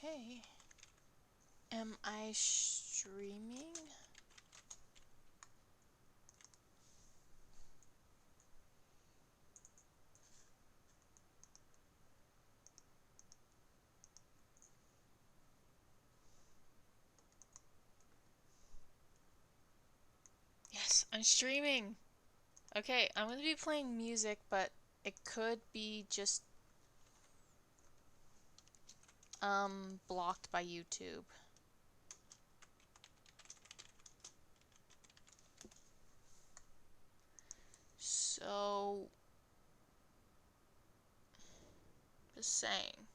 Okay. Am I streaming? Yes, I'm streaming. Okay, I'm gonna be playing music, but it could be just blocked by YouTube. So just saying.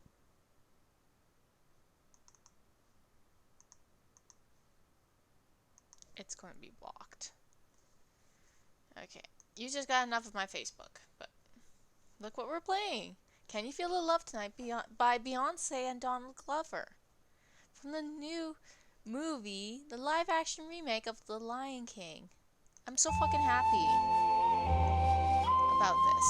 It's going to be blocked. Okay, you just got enough of my Facebook, but look what we're playing. Can You Feel the Love Tonight by Beyonce and Donald Glover. From the new movie, the live-action remake of The Lion King. I'm so fucking happy about this.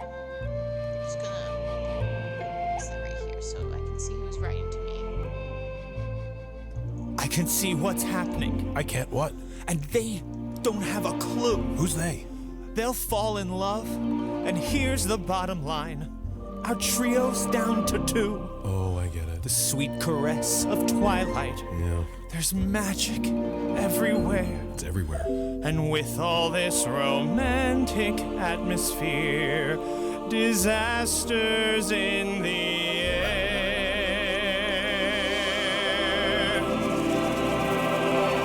I'm just gonna set right here so I can see who's writing to me. I can see what's happening. I can't what? And they don't have a clue. Who's they? They'll fall in love, and here's the bottom line. Our trio's down to 2. Oh, I get it. The sweet caress of twilight. Yeah, There's magic everywhere. it's everywhere. And with all this romantic atmosphere, disasters in the air.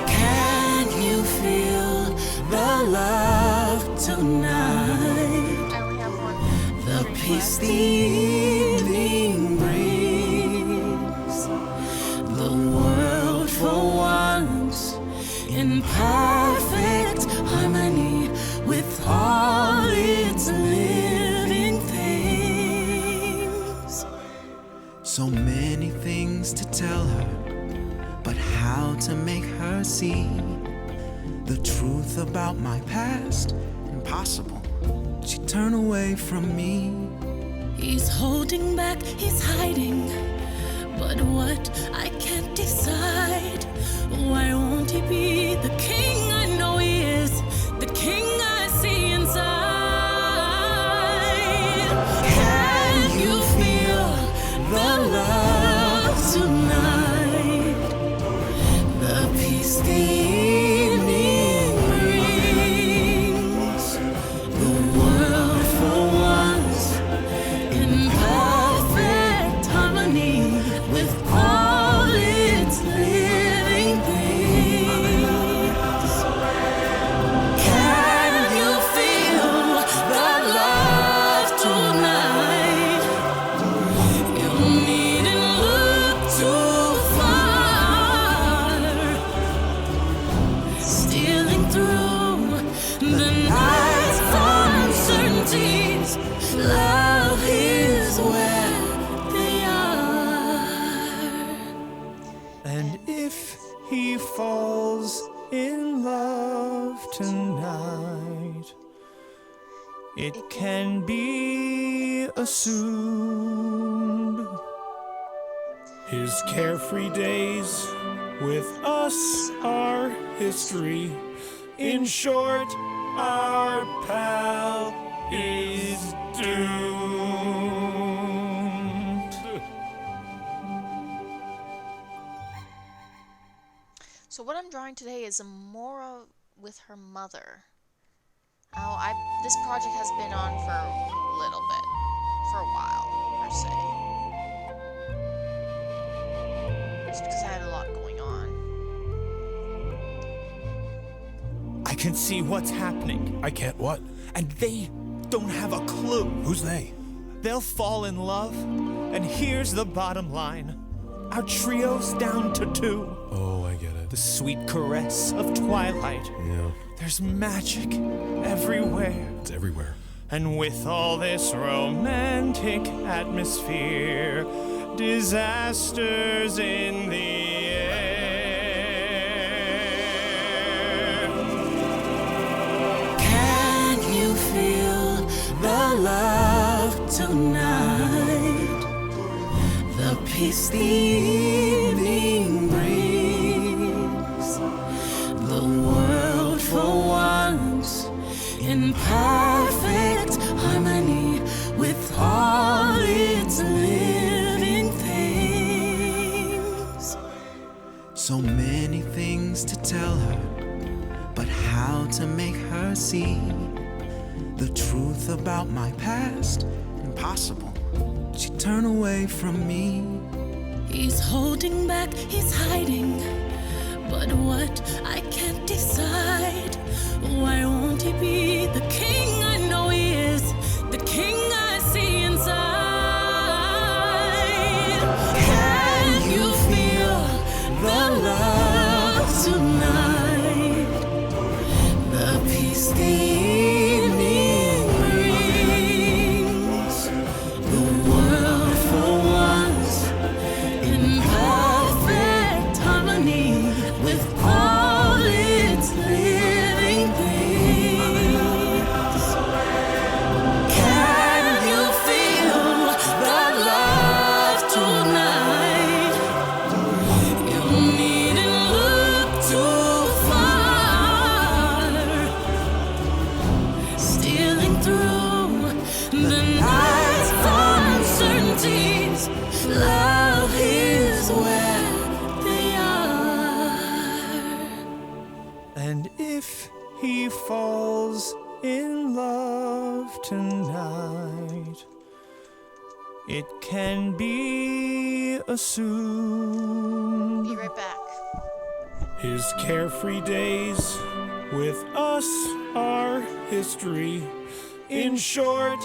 Can you feel the love tonight? I only have one. The peace the evening brings. The world for once in perfect harmony with all its living things. So many things to tell her, but how to make her see the truth about my past? Impossible. She'd turn away from me. He's holding back, he's hiding. But what I can't decide. Why won't he be the king I know he is? The king I see inside. Can you feel the love tonight? The peace the evening brings. The world for once in perfect harmony with all its living things. Can you feel the love tonight? You needn't look too far. Stealing through the night's uncertainties, love is where they are. And if he falls in love tonight, it can be assumed His carefree days with us are history. In short, our pal is doomed. So what I'm drawing today is Amora with her mother. Now, this project has been on for a little bit, for a while, per se. Just because I had a lot going on. I can see what's happening. I can't what? And they don't have a clue. Who's they? They'll fall in love, and here's the bottom line. Our trio's down to 2. Oh, I get it. The sweet caress of twilight. Yeah, There's magic everywhere. it's everywhere. And with all this romantic atmosphere, disasters in the air. Can you feel the love tonight? peace the evening brings. The world for once in perfect harmony with all its living things. So many things to tell her, but how to make her see the truth about my past? Impossible. She'd turn away from me. He's holding back, he's hiding, but what I can't decide. Why won't he be the king I know he is, the king I see inside? Can you feel the love tonight? The peace the evening brings. The world for once in perfect harmony with all its living things. Can you feel the love tonight? You needn't look too far. Stealing through the night's uncertainties, love is where they are. And if he falls in love tonight, it can be assumed Be right back. His carefree days with us are history. In short,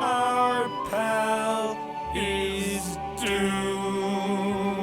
our pal is doomed.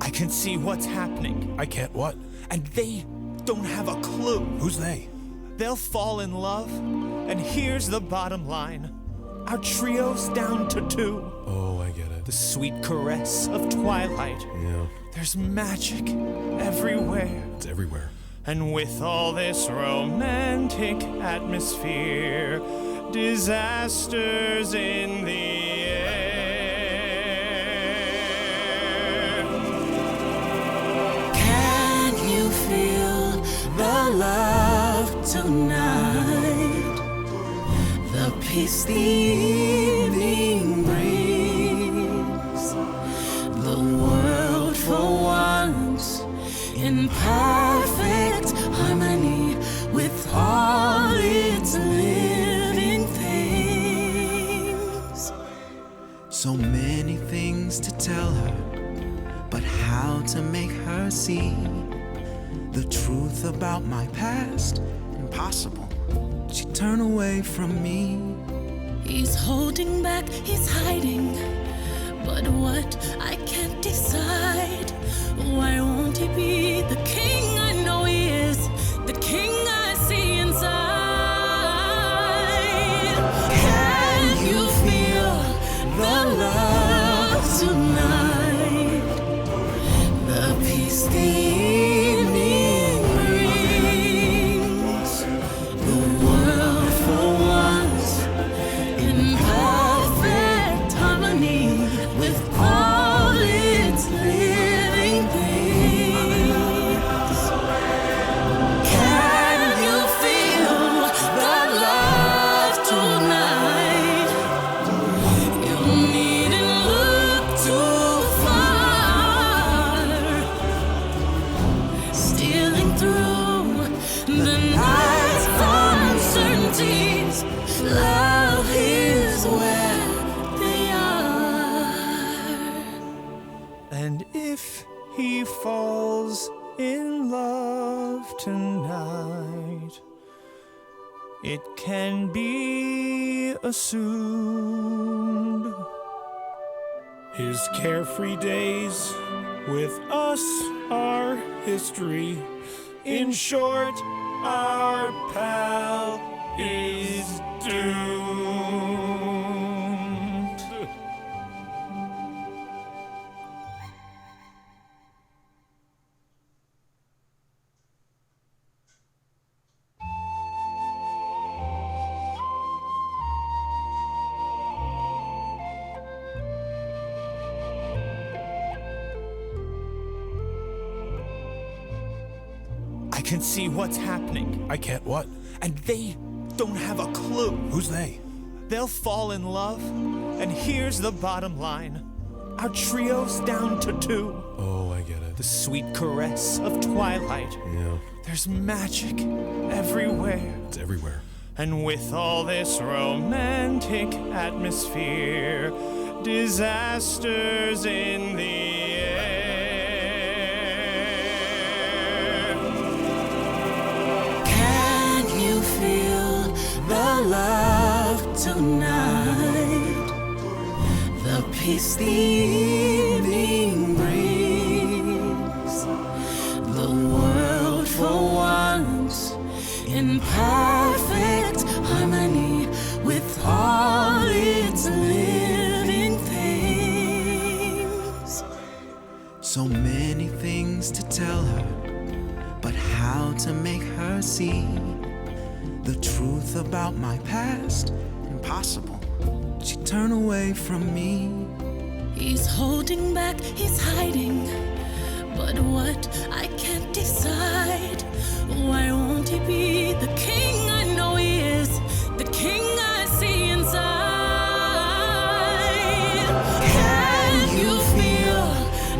I can see what's happening, I can't what? and they don't have a clue. Who's they? They'll fall in love, and here's the bottom line. Our trio's down to 2. Oh, I get it. The sweet caress of twilight. Yeah, There's magic everywhere. it's everywhere. And with all this romantic atmosphere, disasters in the air. Can you feel the love tonight? The peace the evening brings. The world for once in perfect harmony with all its living things. So many things to tell her, but how to make her see the truth about my past? Impossible. She'd turn away from me. He's holding back, he's hiding, but what I can't decide. Why won't he be the king I know he is, the king I see inside? Can you feel the love tonight? The peace the evening brings. The world for once in perfect harmony with all its living things. Can you feel the love tonight? You needn't look too far. Stealing through the night's uncertainties, love is where they are. And if he falls in love tonight, it can be assumed. His carefree days with us are history. In short, our pal is doomed. I can see what's happening, I can't what? and they don't have a clue. Who's they? They'll fall in love, and here's the bottom line. Our trio's down to 2. Oh, I get it. The sweet caress of twilight. Yeah, There's magic everywhere. it's everywhere. And with all this romantic atmosphere, disasters in the air. Can you feel the love tonight? The peace the evening brings. The world for once in perfect harmony with all its living things. So many things to tell her, but how to make her see the truth about my past? Impossible. She'd turn away from me. He's holding back, he's hiding. But what I can't decide. Why won't he be the king I know he is? The king I see inside. Can you feel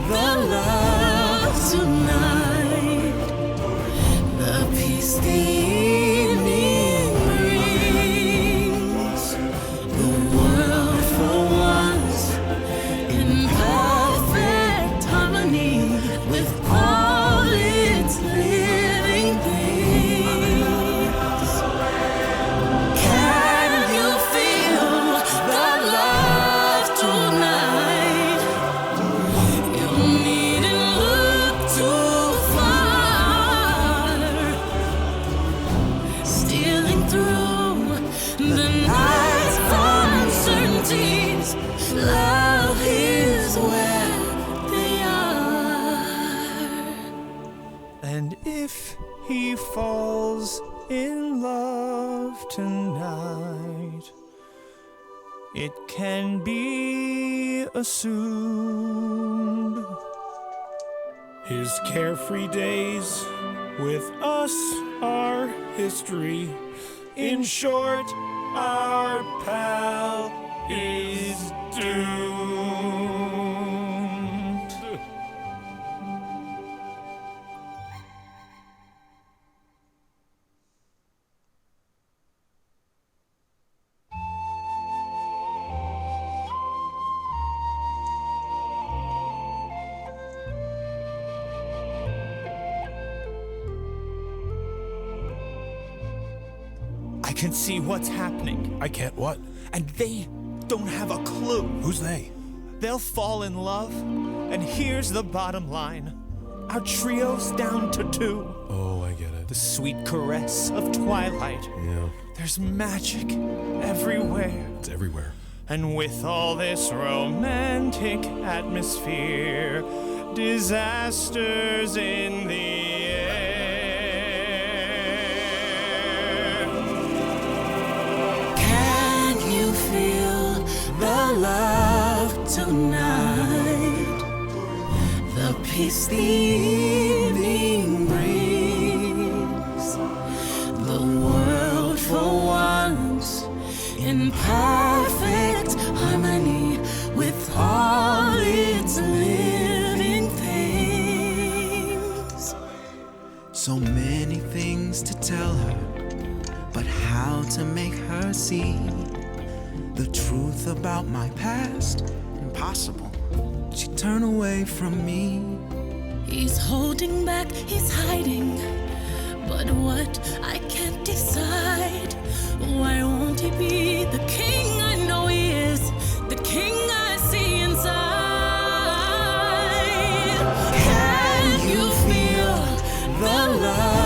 the love tonight? The peace the evening brings. The world for once in perfect harmony with all its living things. Can you feel the love tonight? You needn't look too far. Stealing through the night's uncertainties, love is where they are. And if he falls in love tonight, it can be assumed His carefree days with us are history. In short, our pal is doomed. I can see what's happening, I can't what? and they don't have a clue. Who's they? They'll fall in love, and here's the bottom line. Our trio's down to 2. Oh, I get it. The sweet caress of twilight. Yeah, There's magic everywhere. it's everywhere. And with all this romantic atmosphere, disasters in the air. Can you feel the love tonight? The peace the evening brings. The world for once in perfect harmony with all its living things. So many things to tell her, but how to make her see the truth about my past? Impossible. She'd turn away from me. He's holding back, he's hiding. But what I can't decide. Why won't he be the king I know he is? The king I see inside. Can you feel the love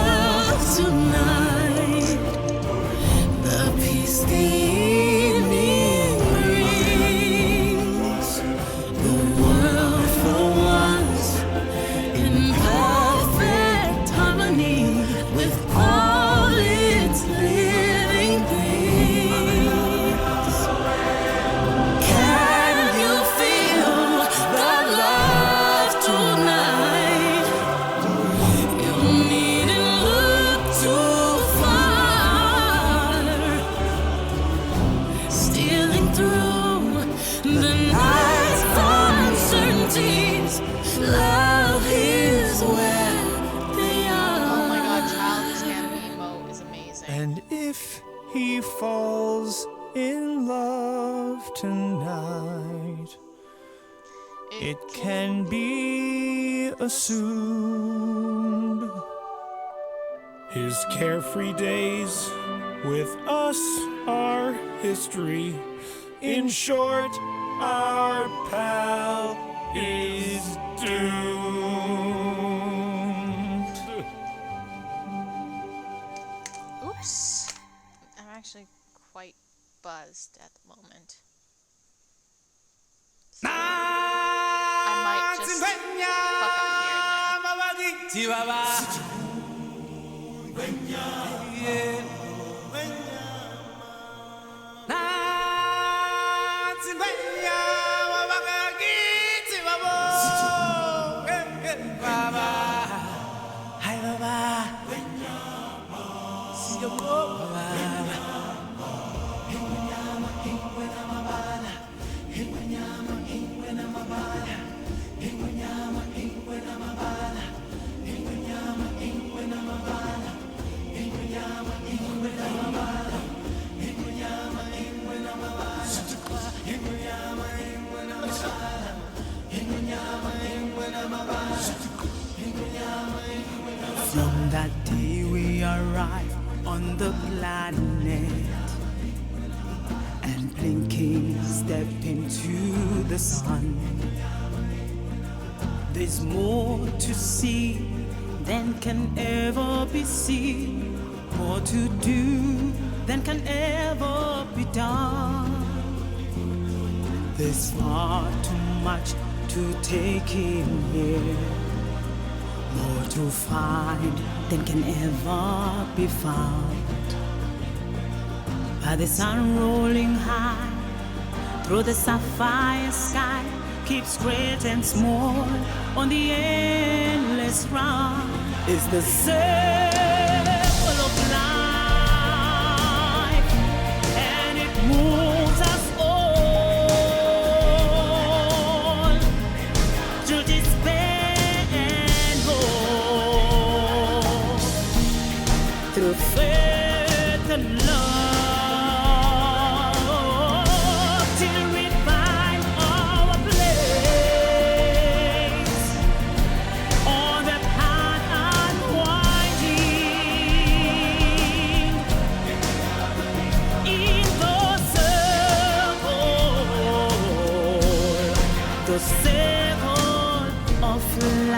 it can be assumed. His carefree days with us are history. In short, our pal is doomed. Oops. I'm actually quite buzzed at the moment. So I might just fuck up here and From that day we arrived on the planet, and blinking step into the sun. There's more to see than can ever be seen, more to do than can ever be done. There's far too much to take in here, more to find than can ever be found. By the sun rolling high through the sapphire sky, keeps great and small on the endless round. Is the circle of life, and it moves us all through despair and hope, through faith and love, till we find our place on the path unwinding in the circle of life.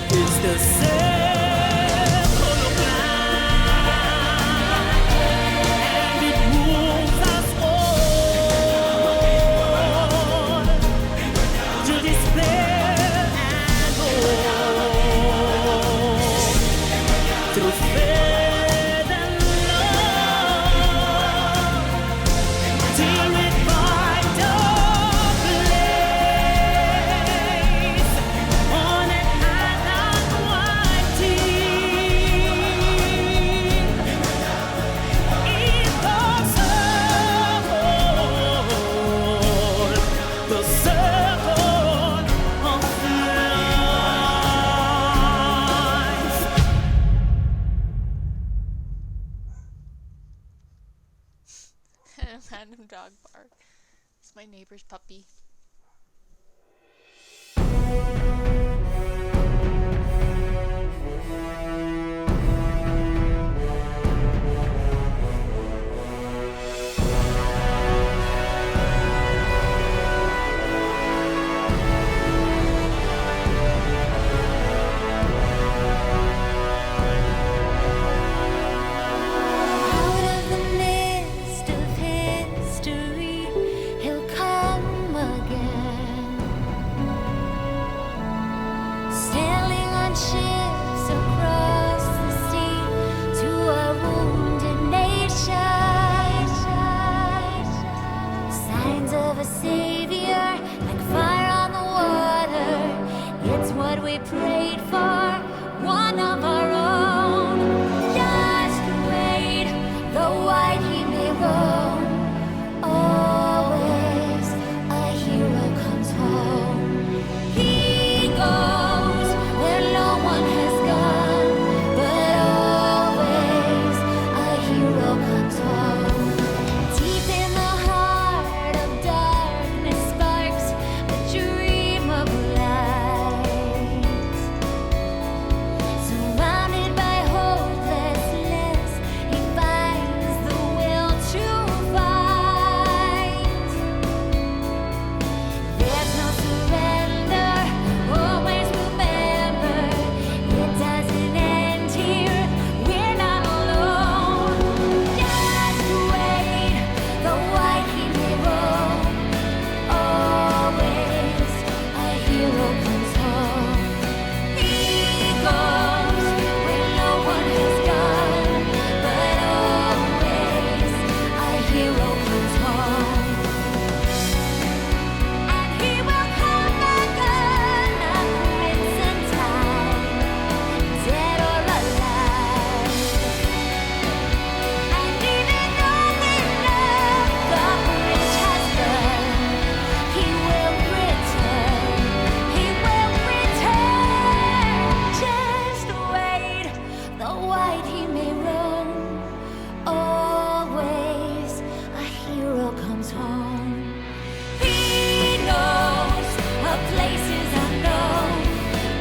It's the circle of life, and it moves us all through despair and hope, through faith and love, till we find our place on an island winding in the circle of life. a random dog bark. It's my neighbor's puppy. Out of the mist of history, he'll call ships across the sea to a wounded nation. Signs of a savior, like fire on the water. It's what we prayed for, one of our own. Just wait, the white he may roam. Always a hero comes home. He goes where no one has gone, but always a hero comes home. Deep in the heart of darkness sparks a dream of light. Surrounded by hopelessness, he finds the will to fight. There's no surrender, always remember, it doesn't end here, we're not alone. Just wait, the white he may roam. Always a hero comes home. He goes where no one has gone, but always a hero comes home. And he will come back a prince in time, dead or alive. And even though we know the bridge has burned, he will return. He will return. Just wait, the white he may roam. Always a hero comes home. He knows a place is unknown,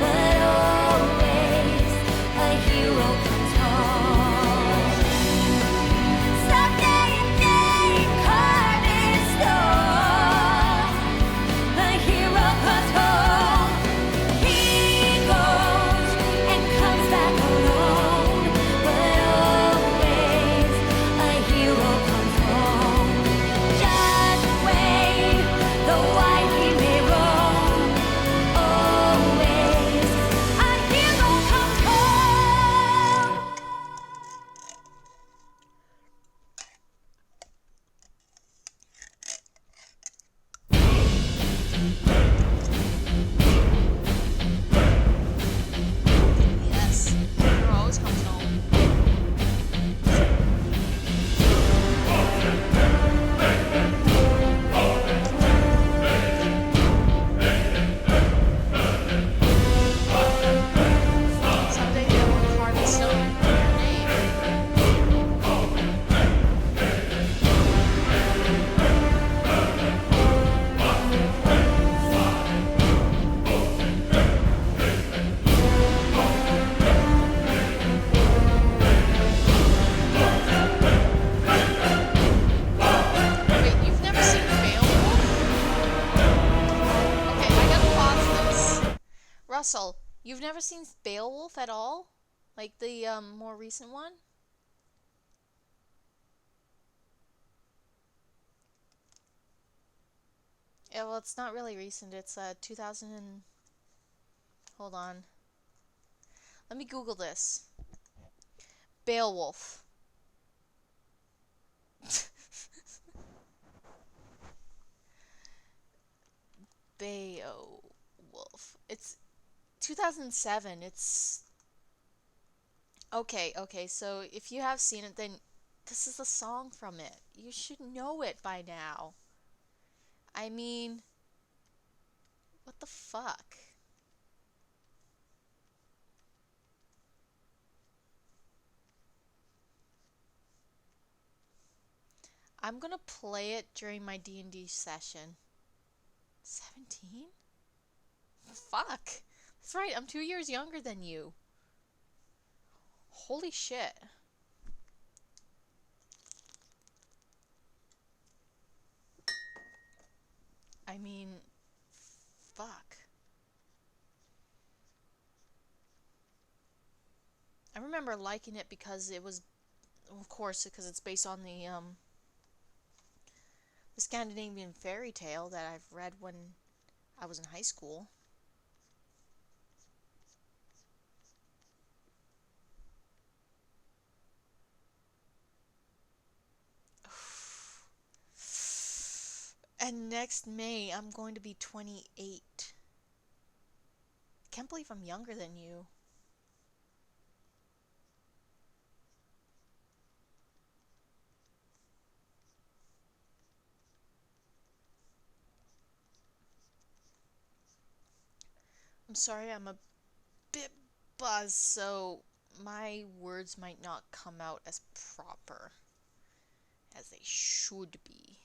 but always a hero comes home. Someday a name carved in stone, a hero comes home. He goes and comes back alone, but always a hero comes home. Just wait, the white he may roam. Always a hero comes home. Yes, hero always comes home. Someday they will carve in stone your name. Wait, you've never seen Beowulf? Okay, I gotta pause this. Russell, you've never seen Beowulf at all? Like the more recent one? Yeah, well, it's not really recent. It's 2000 and... Hold on. Let me Google this. Beowulf. Beowulf. It's 2007. It's okay. So if you have seen it, then this is the song from it. You should know it by now. I mean, what the fuck? I'm gonna play it during my D&D session. 17? Fuck. That's right, I'm 2 years younger than you. Holy shit. I mean, fuck. I remember liking it because it was, of course, because it's based on the Scandinavian fairy tale that I've read when I was in high school. And next May, I'm going to be 28. Can't believe I'm younger than you. I'm sorry, I'm a bit buzzed, so my words might not come out as proper as they should be.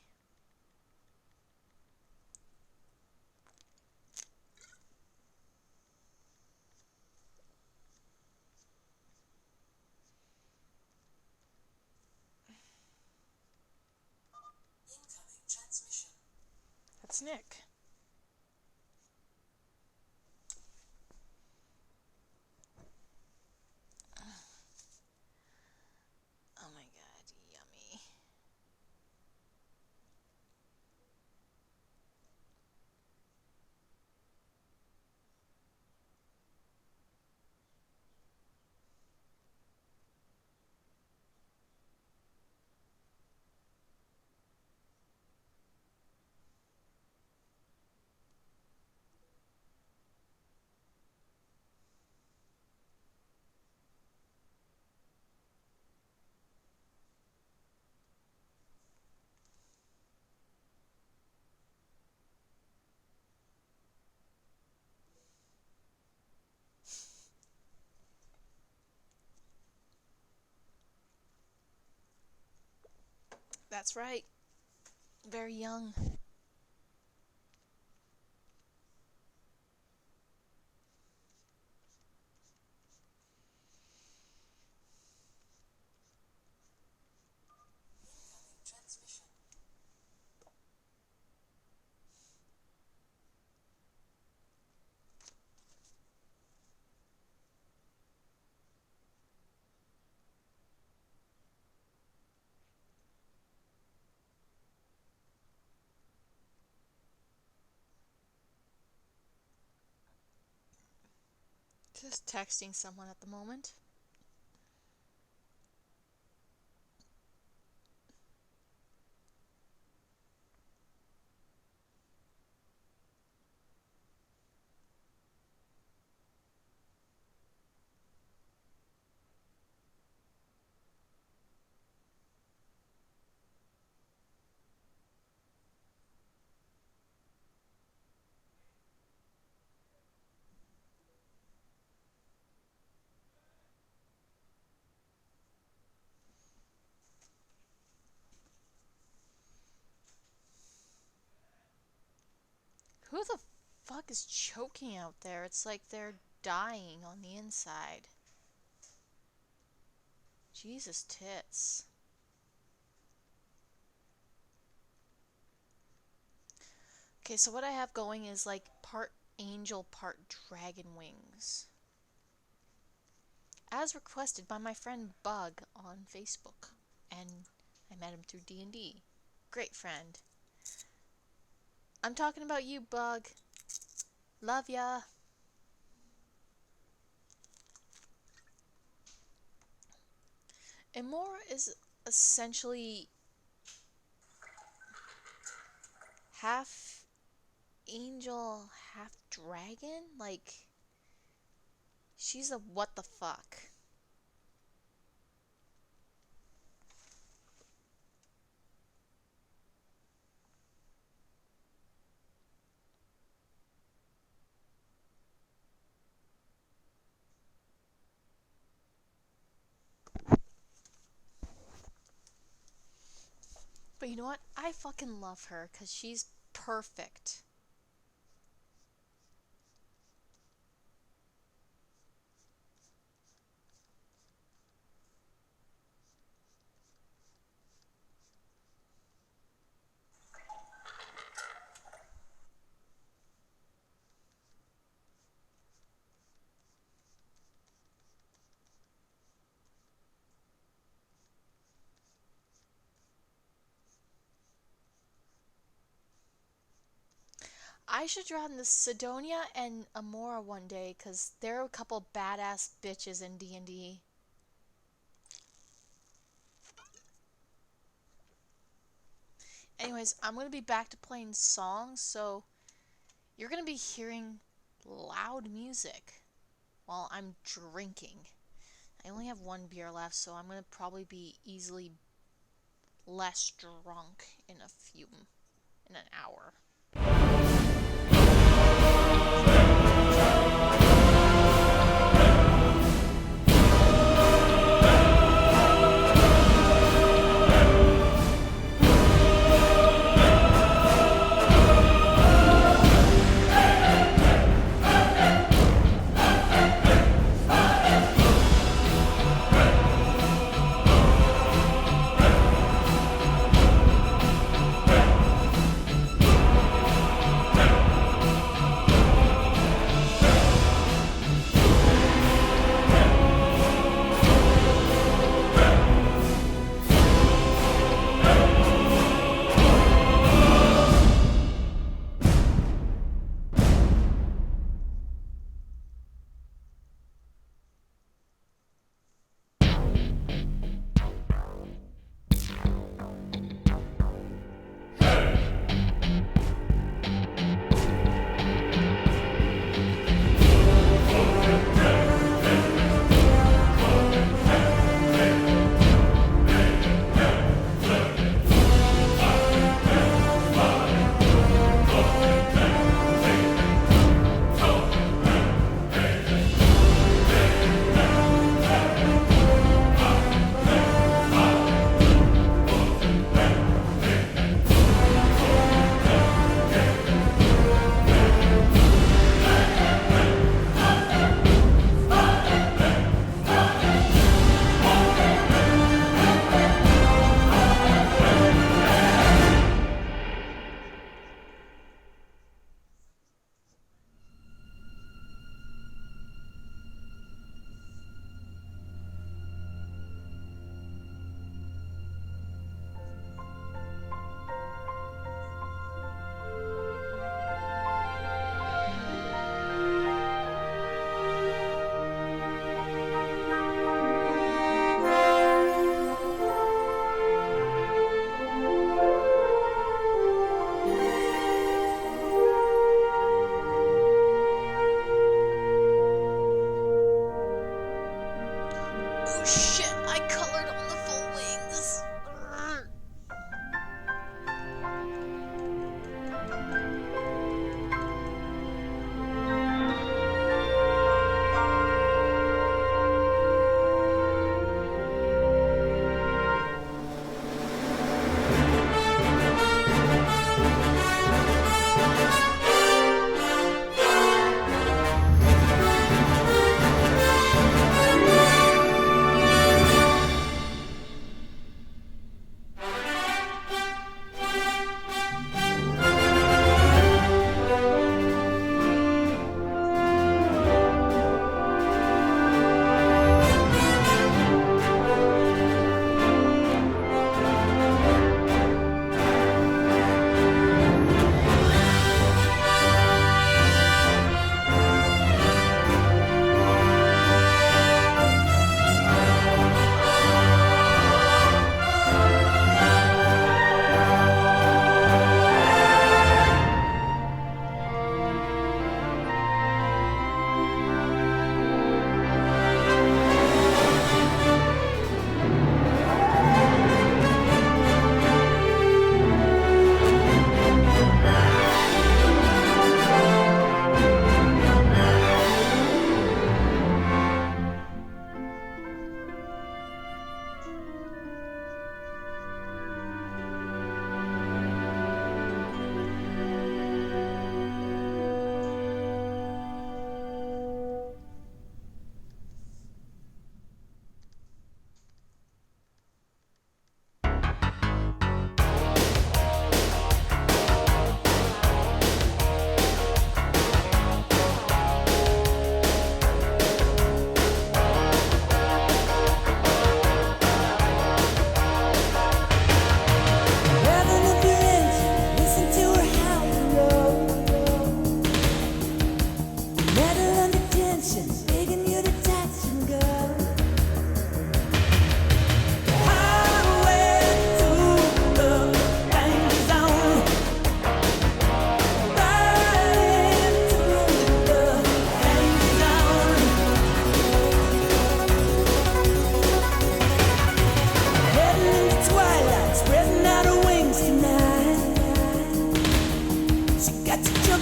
That's Nick. Oh my god, yummy. That's right. Very young. Just texting someone at the moment. Who the fuck is choking out there? It's like they're dying on the inside. Jesus tits. Okay, so what I have going is like part angel, part dragon wings. As requested by my friend Bug on Facebook. And I met him through D&D. Great friend. I'm talking about you, Bug. Love ya. Imora is essentially half angel, half dragon. Like, she's a what the fuck. But you know what? I fucking love her because she's perfect. I should draw the Sidonia and Amora one day because they're a couple badass bitches in D&D. Anyways, I'm going to be back to playing songs, so you're going to be hearing loud music while I'm drinking. I only have one beer left, so I'm going to probably be easily less drunk in an hour.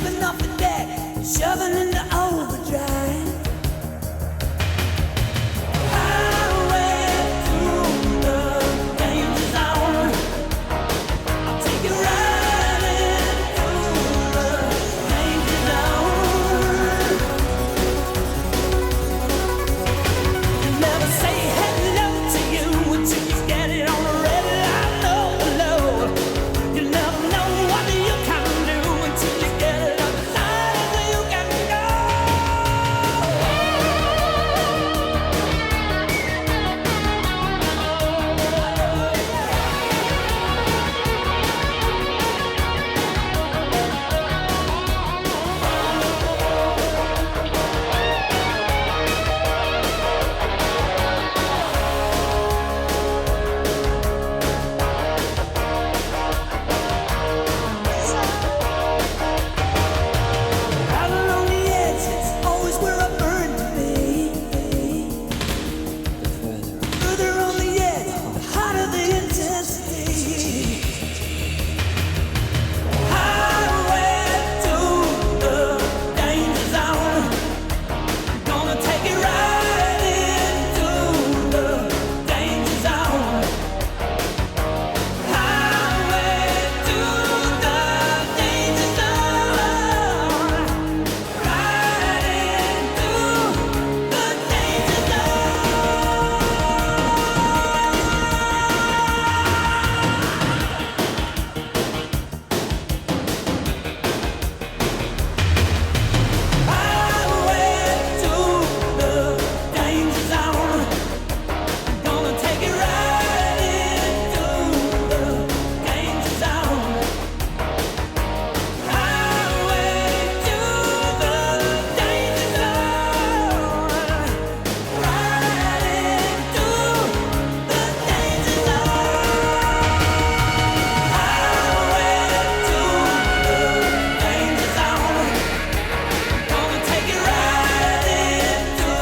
jumping off the deck, shoving into overdrive. Highway through the danger zone. I'll take you right into the danger zone. Never say hello to you until you get it on the red line. No. You never know what you can do until you get it on the line. You can go. Out along the edge, it's always where I burn to be. Further on the edge, the hotter the intensity. Highway to the danger zone. Gonna take it right into the danger zone. Highway to the danger zone. Right into the danger zone. Highway to the danger zone. Gonna take it right into the danger zone. Highway to the danger zone. Right into the danger zone. Highway to the danger zone. Gonna take it right into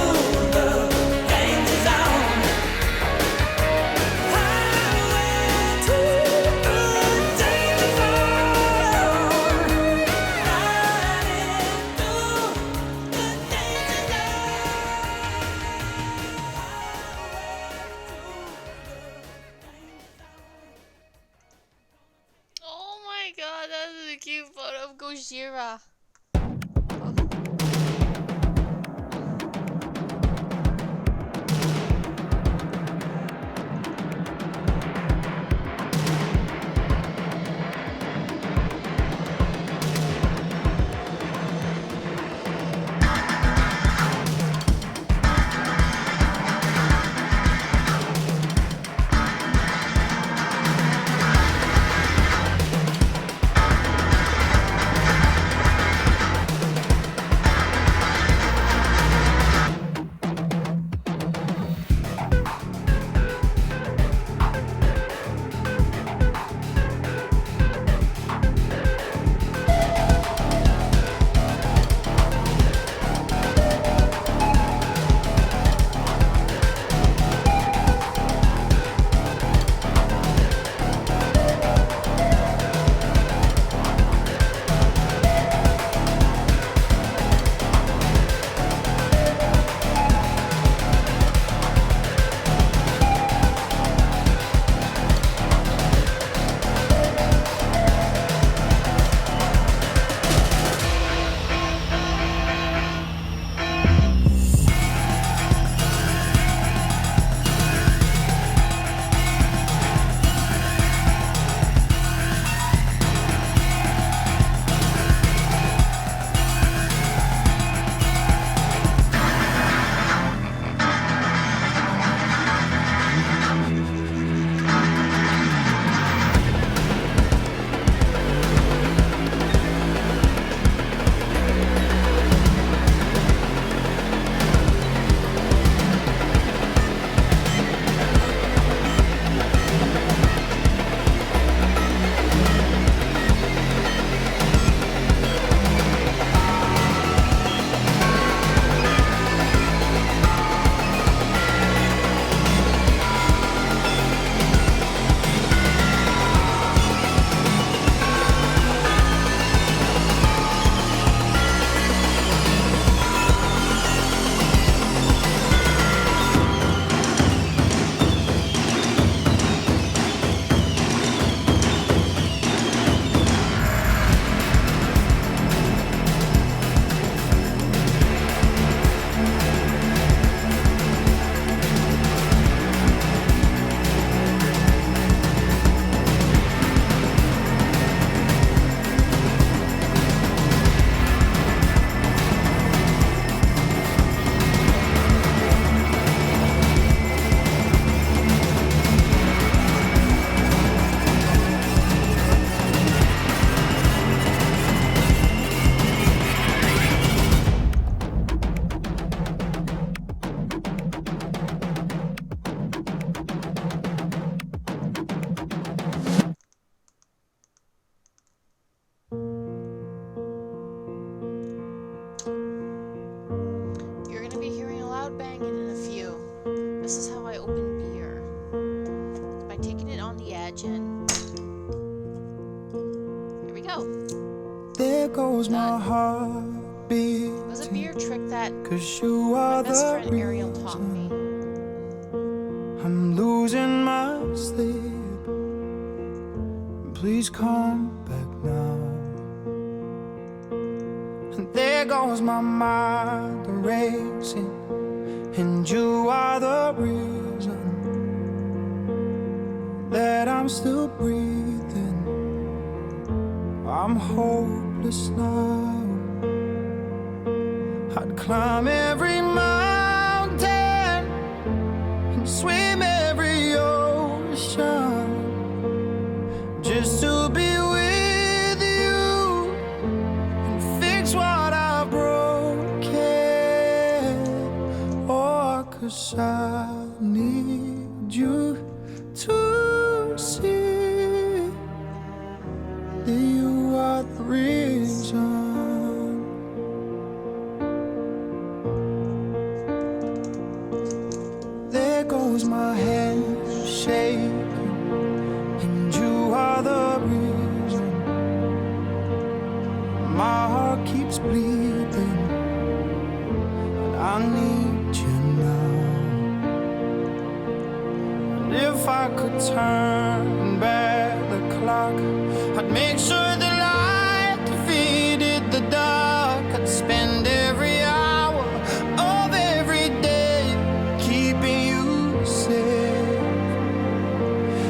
the danger zone. Highway to the danger zone. Right into the Oh my god, that's a cute photo of Gojira. goes my Done. heart It was a beating, beard trick that 'cause you my are best the friend Ariel taught reason me. I'm losing my sleep. Please come back now. And there goes my mind racing, and you are the reason that I'm still breathing. I'm hopeless now. I'd climb every mountain and swim every ocean just to be with you and fix what I've broken. Oh, 'cause I need you to see that you are the reason. There goes my hand shaking, and you are the reason my heart keeps bleeding, and I need you now. And if I could turn back the clock, I'd make sure the light defeated the dark. I'd spend every hour of every day keeping you safe,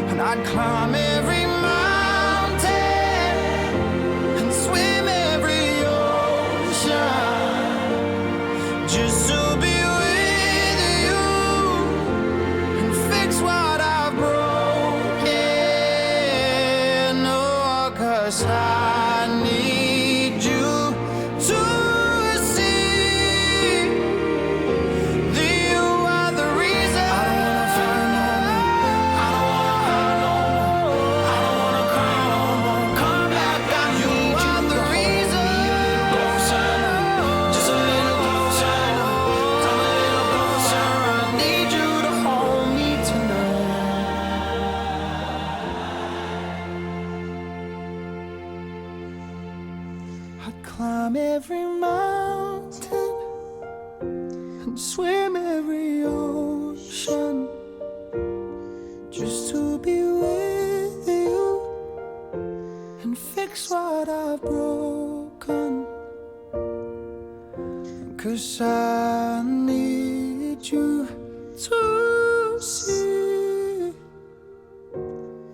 and I'd climb every mountain and swim every ocean just to be with you and fix what I've broken. Oh, 'cause I need you to see that you are the reason. I don't wanna fight no more. I don't wanna hurt no more. I don't wanna cry no more. Come back, I need you are the reason. Closer, just a little closer. Come a little closer. I need you to hold me tonight. I'd climb every mountain and swim every ocean just to be with you and fix what I've broken. 'Cause I need you to see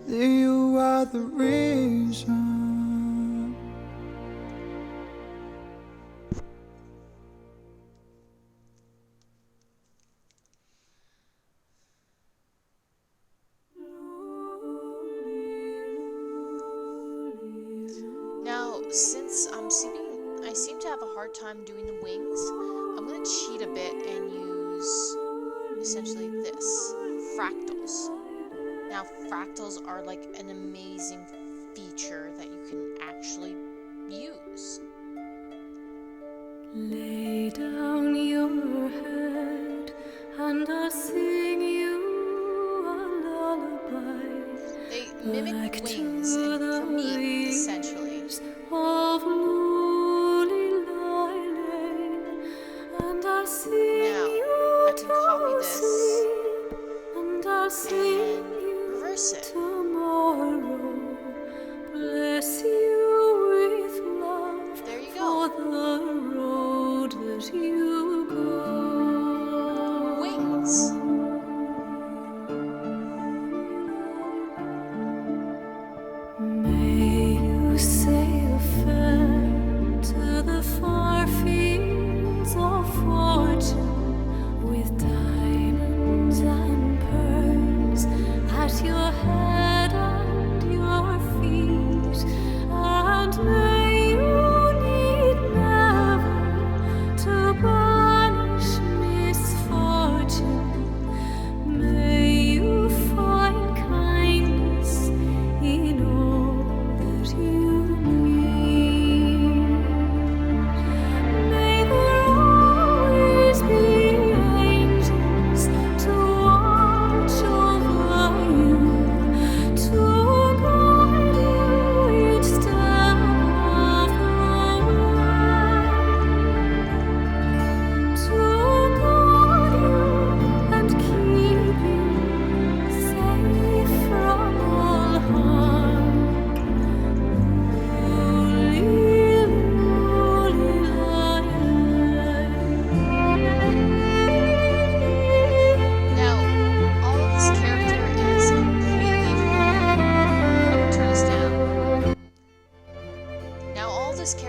that you are the reason. Now, since I seem to have a hard time doing the wings, I'm gonna cheat a bit and use essentially this, fractals. Now, fractals are like an amazing feature that you can actually use. Lay down your head and I'll sing you a lullaby. They mimic like wings, to and the for me, waves essentially. of Lulilei Lane, and I'll sing Now, you I can copy to this sleep, and I'll sing and you reverse it. tomorrow. Bless you with love There you for go. the road that you go. Wings. May you sail fair to the far fields of fortune, with diamonds and pearls at your head and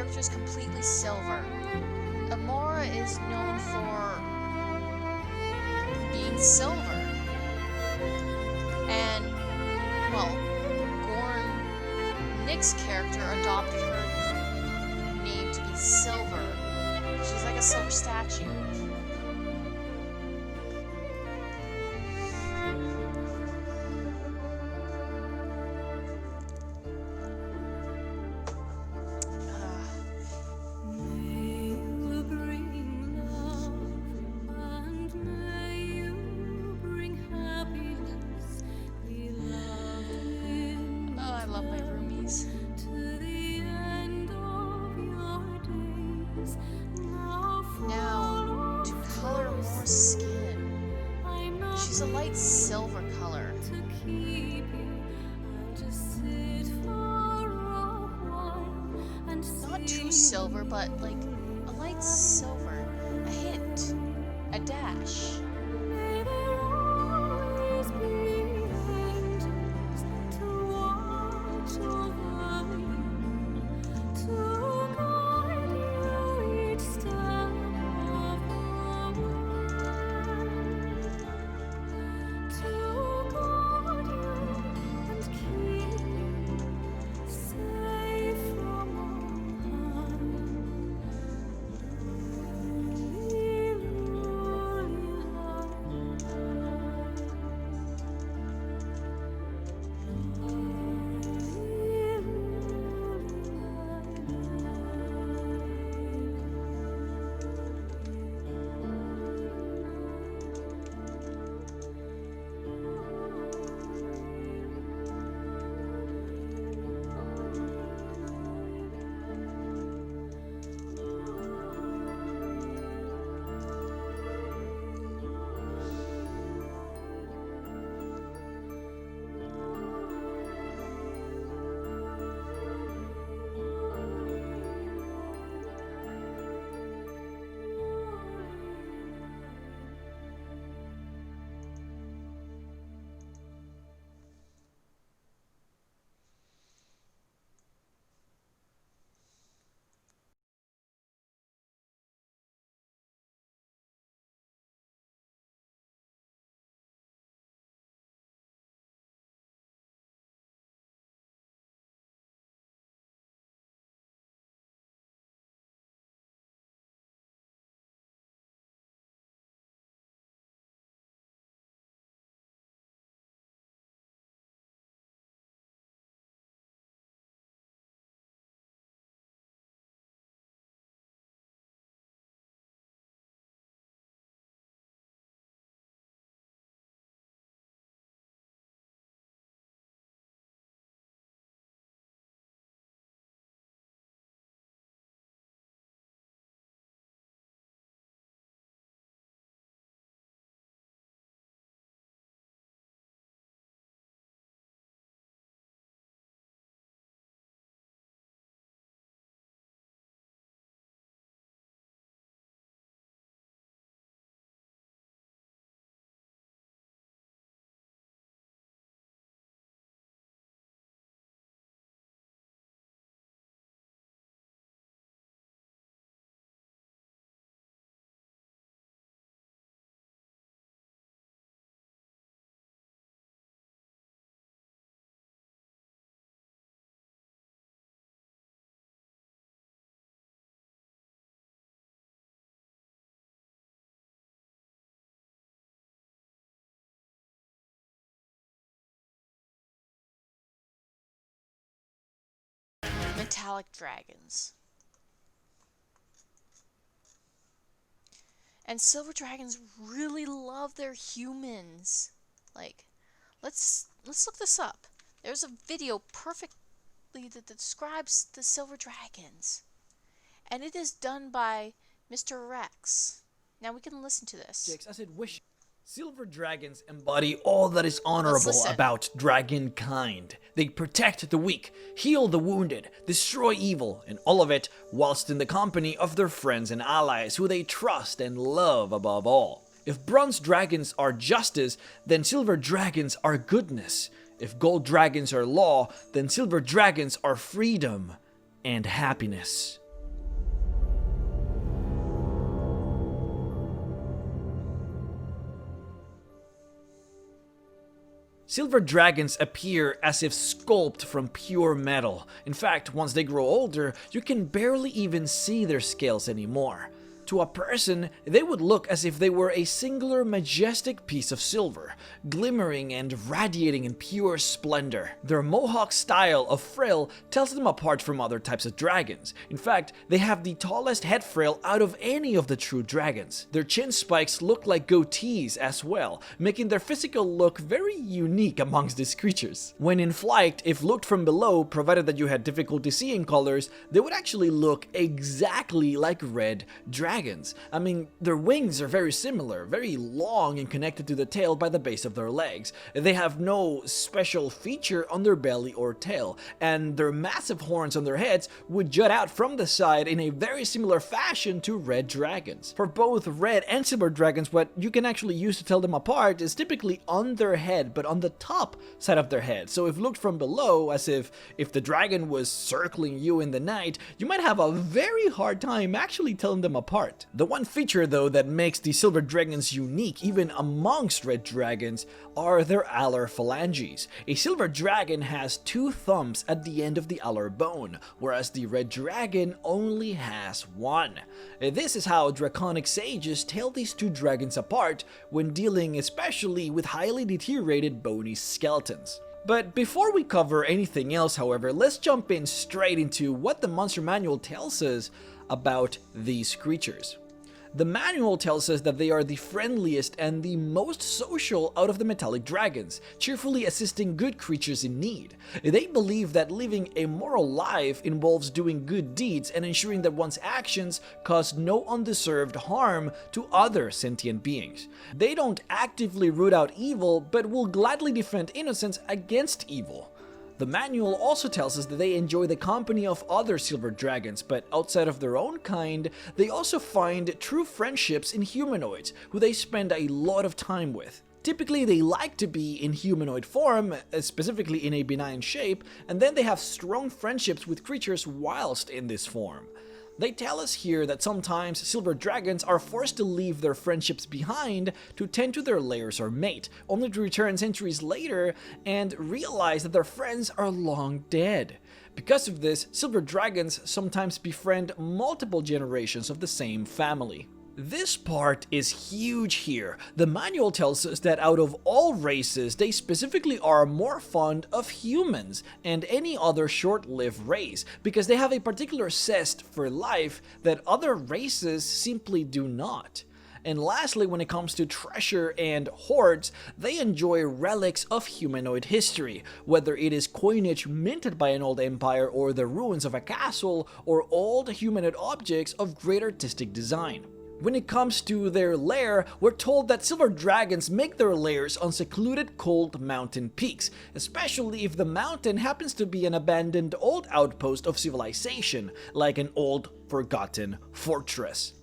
character is completely silver. Amora is known for being silver. And, well, Nick's character adopted her name to be Silver. She's like a silver statue. I love my roomies. Now, to color more skin. She's a light silver color. Not too silver, but like a light silver. A hint. A dash. Metallic dragons. And silver dragons really love their humans. Like, let's look this up. There's a video perfectly that describes the silver dragons. And it is done by Mr. Rex. Now we can listen to this. Jix, I said wish. Silver dragons embody all that is honorable about dragon kind. They protect the weak, heal the wounded, destroy evil, and all of it whilst in the company of their friends and allies who they trust and love above all. If bronze dragons are justice, then silver dragons are goodness. If gold dragons are law, then silver dragons are freedom and happiness. Silver dragons appear as if sculpted from pure metal. In fact, once they grow older, you can barely even see their scales anymore. To a person, they would look as if they were a singular majestic piece of silver, glimmering and radiating in pure splendor. Their mohawk style of frill tells them apart from other types of dragons. In fact, they have the tallest head frill out of any of the true dragons. Their chin spikes look like goatees as well, making their physical look very unique amongst these creatures. When in flight, if looked from below, provided that you had difficulty seeing colors, they would actually look exactly like red dragons. I mean, their wings are very similar, very long and connected to the tail by the base of their legs. They have no special feature on their belly or tail, and their massive horns on their heads would jut out from the side in a very similar fashion to red dragons. For both red and silver dragons, what you can actually use to tell them apart is typically on their head, but on the top side of their head. So if looked from below, as if the dragon was circling you in the night, you might have a very hard time actually telling them apart. The one feature though that makes the silver dragons unique even amongst red dragons are their alar phalanges. A silver dragon has 2 thumbs at the end of the alar bone, whereas the red dragon only has 1. This is how draconic sages tell these 2 dragons apart when dealing especially with highly deteriorated bony skeletons. But before we cover anything else, however, let's jump in straight into what the monster manual tells us about these creatures. The manual tells us that they are the friendliest and the most social out of the metallic dragons, cheerfully assisting good creatures in need. They believe that living a moral life involves doing good deeds and ensuring that one's actions cause no undeserved harm to other sentient beings. They don't actively root out evil, but will gladly defend innocence against evil. The manual also tells us that they enjoy the company of other silver dragons, but outside of their own kind, they also find true friendships in humanoids, who they spend a lot of time with. Typically, they like to be in humanoid form, specifically in a benign shape, and then they have strong friendships with creatures whilst in this form. They tell us here that sometimes silver dragons are forced to leave their friendships behind to tend to their lairs or mate, only to return centuries later and realize that their friends are long dead. Because of this, silver dragons sometimes befriend multiple generations of the same family. This part is huge here. The manual tells us that out of all races, they specifically are more fond of humans and any other short-lived race, because they have a particular zest for life that other races simply do not. And lastly, when it comes to treasure and hoards, they enjoy relics of humanoid history, whether it is coinage minted by an old empire or the ruins of a castle, or old humanoid objects of great artistic design. When it comes to their lair, we're told that silver dragons make their lairs on secluded cold mountain peaks, especially if the mountain happens to be an abandoned old outpost of civilization, like an old forgotten fortress.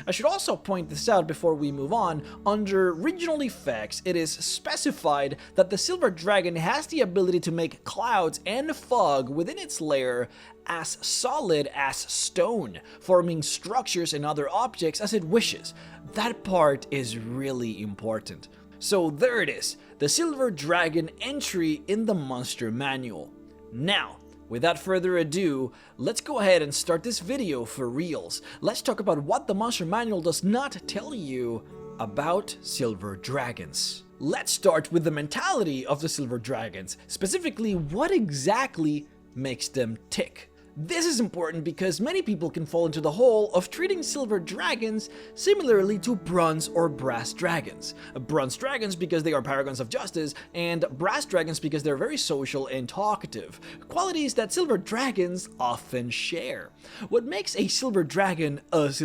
I should also point this out before we move on. Under regional effects, it is specified that the silver dragon has the ability to make clouds and fog within its lair as solid as stone, forming structures and other objects as it wishes. That part is really important. So there it is, the silver dragon entry in the monster manual. Now, without further ado, let's go ahead and start this video for reals. Let's talk about what the monster manual does not tell you about silver dragons. Let's start with the mentality of the silver dragons, specifically what exactly makes them tick. This is important because many people can fall into the hole of treating silver dragons similarly to bronze or brass dragons. Bronze dragons because they are paragons of justice, and brass dragons because they're very social and talkative, qualities that silver dragons often share. What makes a silver dragon is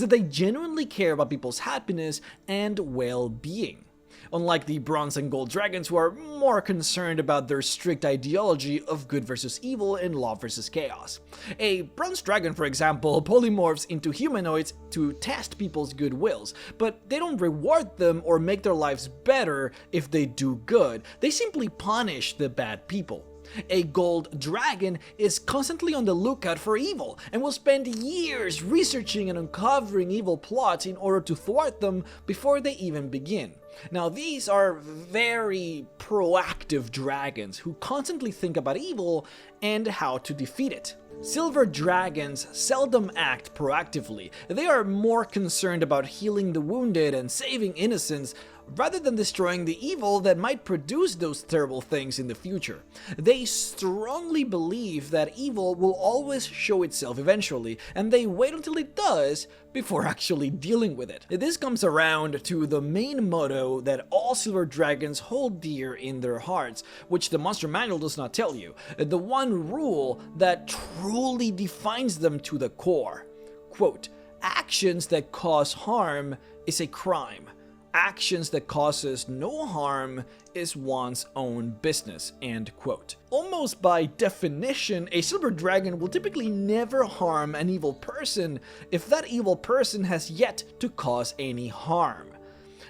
that they genuinely care about people's happiness and well-being. Unlike the bronze and gold dragons, who are more concerned about their strict ideology of good versus evil and law versus chaos. A bronze dragon, for example, polymorphs into humanoids to test people's good wills, but they don't reward them or make their lives better if they do good. They simply punish the bad people. A gold dragon is constantly on the lookout for evil and will spend years researching and uncovering evil plots in order to thwart them before they even begin. Now, these are very proactive dragons who constantly think about evil and how to defeat it. Silver dragons seldom act proactively. They are more concerned about healing the wounded and saving innocents rather than destroying the evil that might produce those terrible things in the future. They strongly believe that evil will always show itself eventually, and they wait until it does before actually dealing with it. This comes around to the main motto that all silver dragons hold dear in their hearts, which the monster manual does not tell you. The one rule that truly defines them to the core. Quote, "Actions that cause harm is a crime. Actions that causes no harm is one's own business," end quote. Almost by definition, a silver dragon will typically never harm an evil person if that evil person has yet to cause any harm.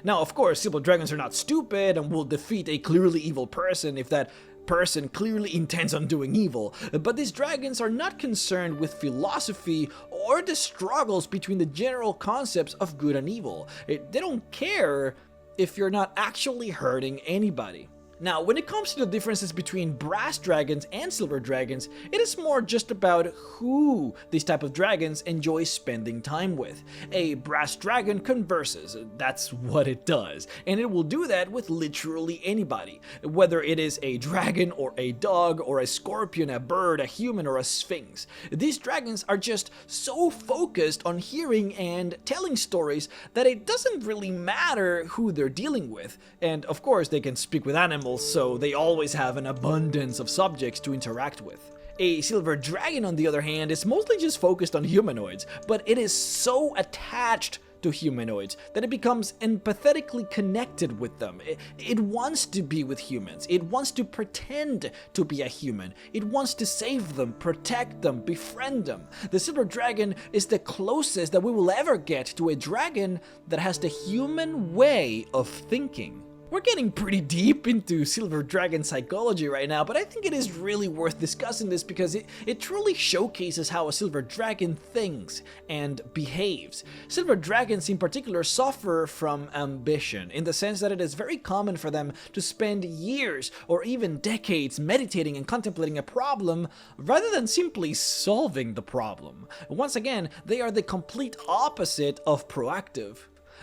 Now, of course, silver dragons are not stupid and will defeat a clearly evil person if that person clearly intends on doing evil, but these dragons are not concerned with philosophy or the struggles between the general concepts of good and evil. They don't care if you're not actually hurting anybody. Now, when it comes to the differences between brass dragons and silver dragons, it is more just about who these type of dragons enjoy spending time with. A brass dragon converses, that's what it does, and it will do that with literally anybody, whether it is a dragon or a dog or a scorpion, a bird, a human, or a sphinx. These dragons are just so focused on hearing and telling stories that it doesn't really matter who they're dealing with, and of course they can speak with animals, so they always have an abundance of subjects to interact with. A silver dragon, on the other hand, is mostly just focused on humanoids, but it is so attached to humanoids that it becomes empathetically connected with them. It wants to be with humans. It wants to pretend to be a human. It wants to save them, protect them, befriend them. The silver dragon is the closest that we will ever get to a dragon that has the human way of thinking. We're getting pretty deep into silver dragon psychology right now, but I think it is really worth discussing this because it truly showcases how a silver dragon thinks and behaves. Silver dragons in particular suffer from ambition, in the sense that it is very common for them to spend years or even decades meditating and contemplating a problem rather than simply solving the problem. Once again, they are the complete opposite of proactive.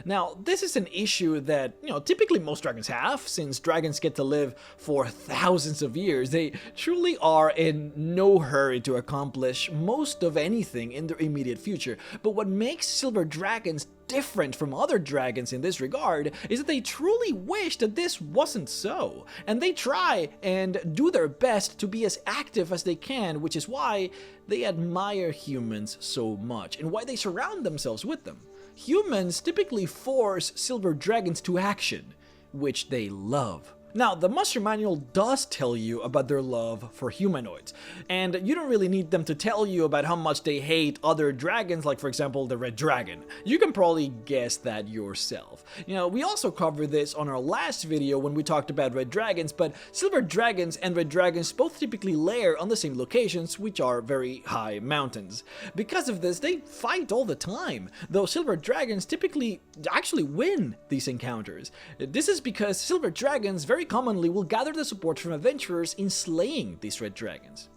Now, this is an issue that, typically most dragons have, since dragons get to live for thousands of years. They truly are in no hurry to accomplish most of anything in their immediate future. But what makes silver dragons different from other dragons in this regard is that they truly wish that this wasn't so, and they try and do their best to be as active as they can, which is why they admire humans so much and why they surround themselves with them. Humans typically force silver dragons to action, which they love. Now, the Monster Manual does tell you about their love for humanoids, and you don't really need them to tell you about how much they hate other dragons, like for example the red dragon. You can probably guess that yourself. We also covered this on our last video when we talked about red dragons, but silver dragons and red dragons both typically lair on the same locations, which are very high mountains. Because of this, they fight all the time, though silver dragons typically actually win these encounters. This is because silver dragons very commonly will gather the support from adventurers in slaying these red dragons.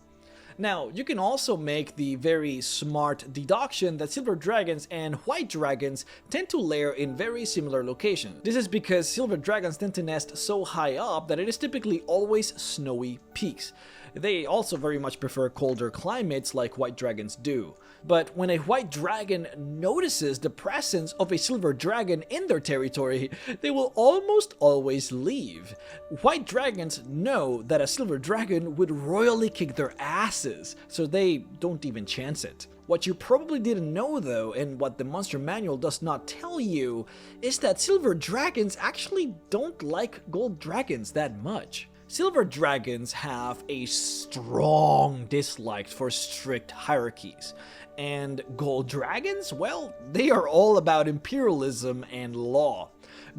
Now, you can also make the very smart deduction that silver dragons and white dragons tend to lair in very similar locations. This is because silver dragons tend to nest so high up that it is typically always snowy peaks. They also very much prefer colder climates like white dragons do. But when a white dragon notices the presence of a silver dragon in their territory, they will almost always leave. White dragons know that a silver dragon would royally kick their asses, so they don't even chance it. What you probably didn't know though, and what the Monster Manual does not tell you, is that silver dragons actually don't like gold dragons that much. Silver dragons have a strong dislike for strict hierarchies, and gold dragons, well, they are all about imperialism and law.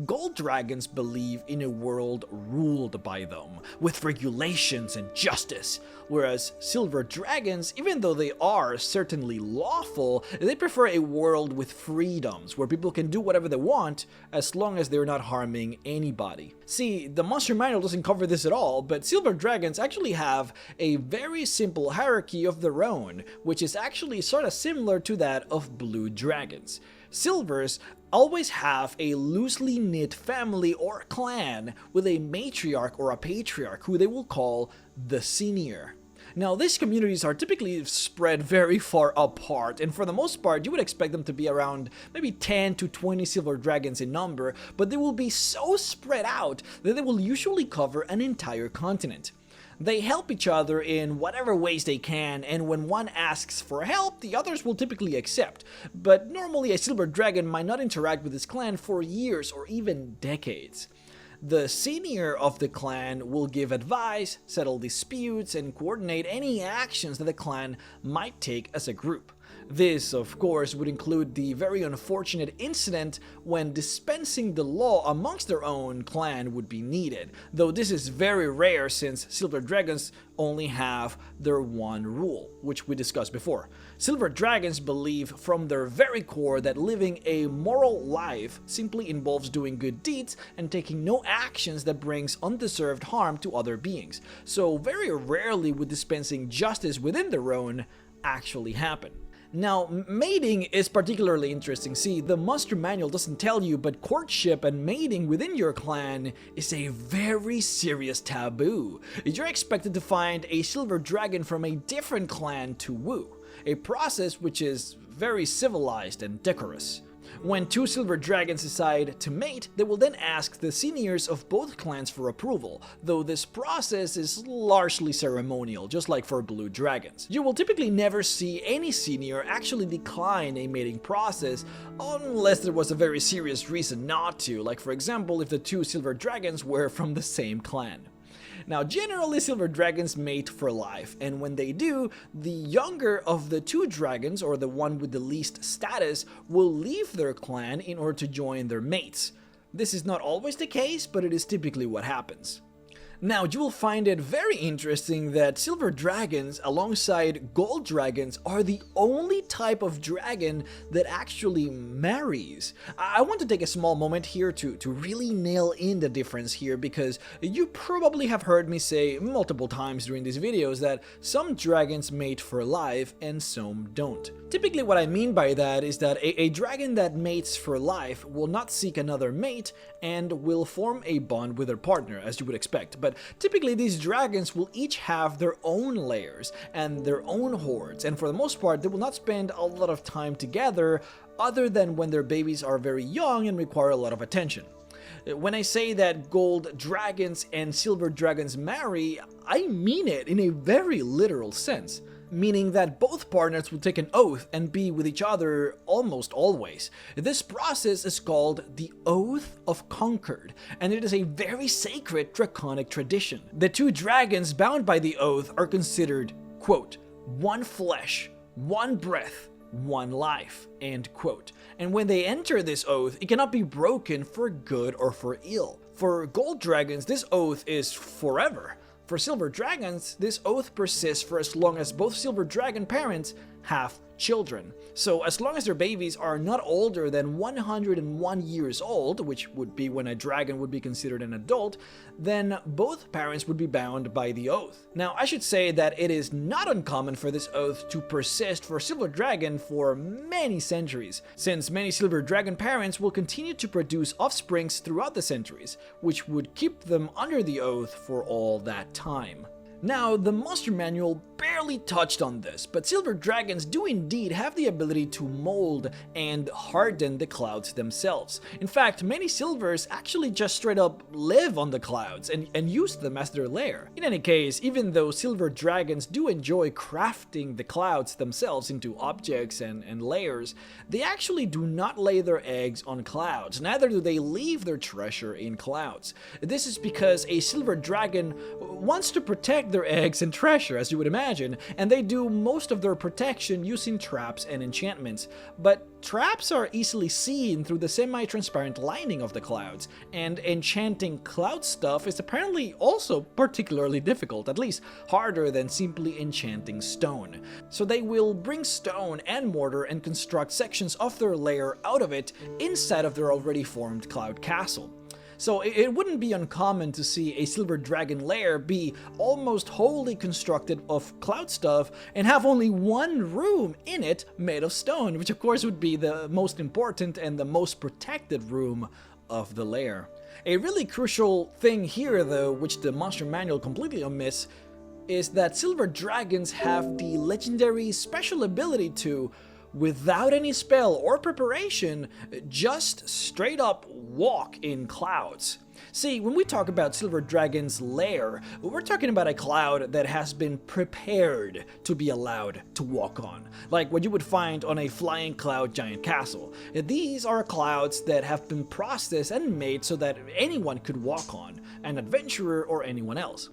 Gold dragons believe in a world ruled by them, with regulations and justice, whereas silver dragons, even though they are certainly lawful, they prefer a world with freedoms, where people can do whatever they want as long as they're not harming anybody. See, the monster manual doesn't cover this at all, but silver dragons actually have a very simple hierarchy of their own, which is actually sort of similar to that of blue dragons. Silvers always have a loosely knit family or clan with a matriarch or a patriarch who they will call the senior. Now, these communities are typically spread very far apart, and for the most part, you would expect them to be around maybe 10 to 20 silver dragons in number, but they will be so spread out that they will usually cover an entire continent. They help each other in whatever ways they can, and when one asks for help, the others will typically accept. But normally a silver dragon might not interact with his clan for years or even decades. The senior of the clan will give advice, settle disputes, and coordinate any actions that the clan might take as a group. This, of course, would include the very unfortunate incident when dispensing the law amongst their own clan would be needed, though this is very rare since silver dragons only have their one rule, which we discussed before. Silver dragons believe from their very core that living a moral life simply involves doing good deeds and taking no actions that brings undeserved harm to other beings, so very rarely would dispensing justice within their own actually happen. Now, mating is particularly interesting. See, the monster manual doesn't tell you, but courtship and mating within your clan is a very serious taboo. You're expected to find a silver dragon from a different clan to woo, a process which is very civilized and decorous. When two silver dragons decide to mate, they will then ask the seniors of both clans for approval, though this process is largely ceremonial, just like for blue dragons. You will typically never see any senior actually decline a mating process unless there was a very serious reason not to, like for example if the two silver dragons were from the same clan. Now, generally silver dragons mate for life, and when they do, the younger of the two dragons, or the one with the least status, will leave their clan in order to join their mates. This is not always the case, but it is typically what happens. Now, you will find it very interesting that silver dragons alongside gold dragons are the only type of dragon that actually marries. I want to take a small moment here to really nail in the difference here, because you probably have heard me say multiple times during these videos that some dragons mate for life and some don't. Typically what I mean by that is that a dragon that mates for life will not seek another mate and will form a bond with their partner, as you would expect. But typically these dragons will each have their own lairs and their own hordes, and for the most part they will not spend a lot of time together other than when their babies are very young and require a lot of attention. When I say that gold dragons and silver dragons marry, I mean it in a very literal sense, meaning that both partners will take an oath and be with each other almost always. This process is called the Oath of Concord, and it is a very sacred draconic tradition. The two dragons bound by the oath are considered, quote, one flesh, one breath, one life, end quote. And when they enter this oath, it cannot be broken for good or for ill. For gold dragons, this oath is forever. For silver dragons, this oath persists for as long as both silver dragon parents have children. So as long as their babies are not older than 101 years old, which would be when a dragon would be considered an adult, then both parents would be bound by the oath. Now, I should say that it is not uncommon for this oath to persist for silver dragon for many centuries, since many silver dragon parents will continue to produce offsprings throughout the centuries, which would keep them under the oath for all that time. Now, the monster manual barely touched on this, but silver dragons do indeed have the ability to mold and harden the clouds themselves. In fact, many silvers actually just straight up live on the clouds and use them as their lair. In any case, even though silver dragons do enjoy crafting the clouds themselves into objects and layers, they actually do not lay their eggs on clouds, neither do they leave their treasure in clouds. This is because a silver dragon wants to protect their eggs and treasure, as you would imagine. imagine, and they do most of their protection using traps and enchantments. But traps are easily seen through the semi-transparent lining of the clouds, and enchanting cloud stuff is apparently also particularly difficult, at least harder than simply enchanting stone. So they will bring stone and mortar and construct sections of their lair out of it inside of their already formed cloud castle. So it wouldn't be uncommon to see a silver dragon lair be almost wholly constructed of cloud stuff and have only one room in it made of stone, which of course would be the most important and the most protected room of the lair. A really crucial thing here though, which the monster manual completely omits, is that silver dragons have the legendary special ability to, without any spell or preparation, just straight up walk in clouds. See, when we talk about Silver Dragon's lair, we're talking about a cloud that has been prepared to be allowed to walk on, like what you would find on a flying cloud giant castle. These are clouds that have been processed and made so that anyone could walk on, an adventurer or anyone else.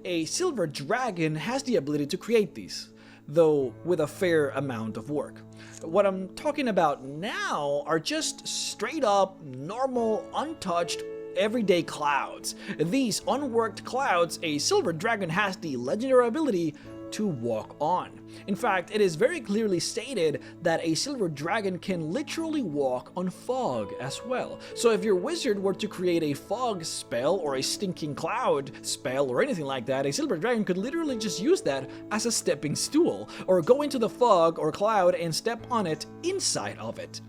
A Silver Dragon has the ability to create these, though with a fair amount of work. What I'm talking about now are just straight up, normal, untouched, everyday clouds. These unworked clouds, a silver dragon has the legendary ability to walk on. In fact, it is very clearly stated that a silver dragon can literally walk on fog as well. So if your wizard were to create a fog spell or a stinking cloud spell or anything like that, a silver dragon could literally just use that as a stepping stool, or go into the fog or cloud and step on it inside of it.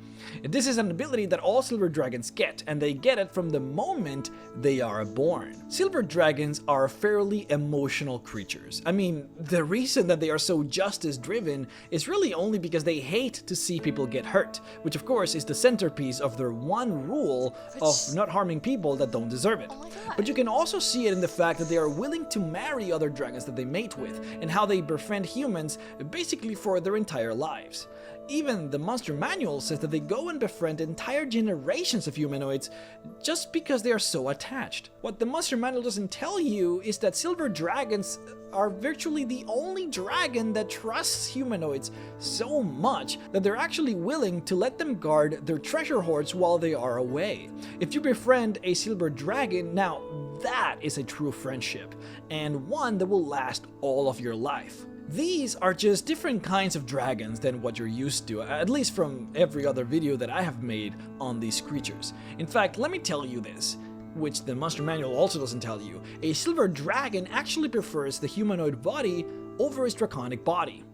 This is an ability that all silver dragons get, and they get it from the moment they are born. Silver dragons are fairly emotional creatures. I mean, the reason that they are so justice driven is really only because they hate to see people get hurt, which of course is the centerpiece of their one rule of not harming people that don't deserve it. But you can also see it in the fact that they are willing to marry other dragons that they mate with, and how they befriend humans basically for their entire lives. Even the monster manual says that they go and befriend entire generations of humanoids just because they are so attached. What the monster manual doesn't tell you is that silver dragons are virtually the only dragon that trusts humanoids so much that they're actually willing to let them guard their treasure hoards while they are away. If you befriend a silver dragon, now that is a true friendship, and one that will last all of your life. These are just different kinds of dragons than what you're used to, at least from every other video that I have made on these creatures. In fact, let me tell you this, which the monster manual also doesn't tell you. A silver dragon actually prefers the humanoid body over its draconic body.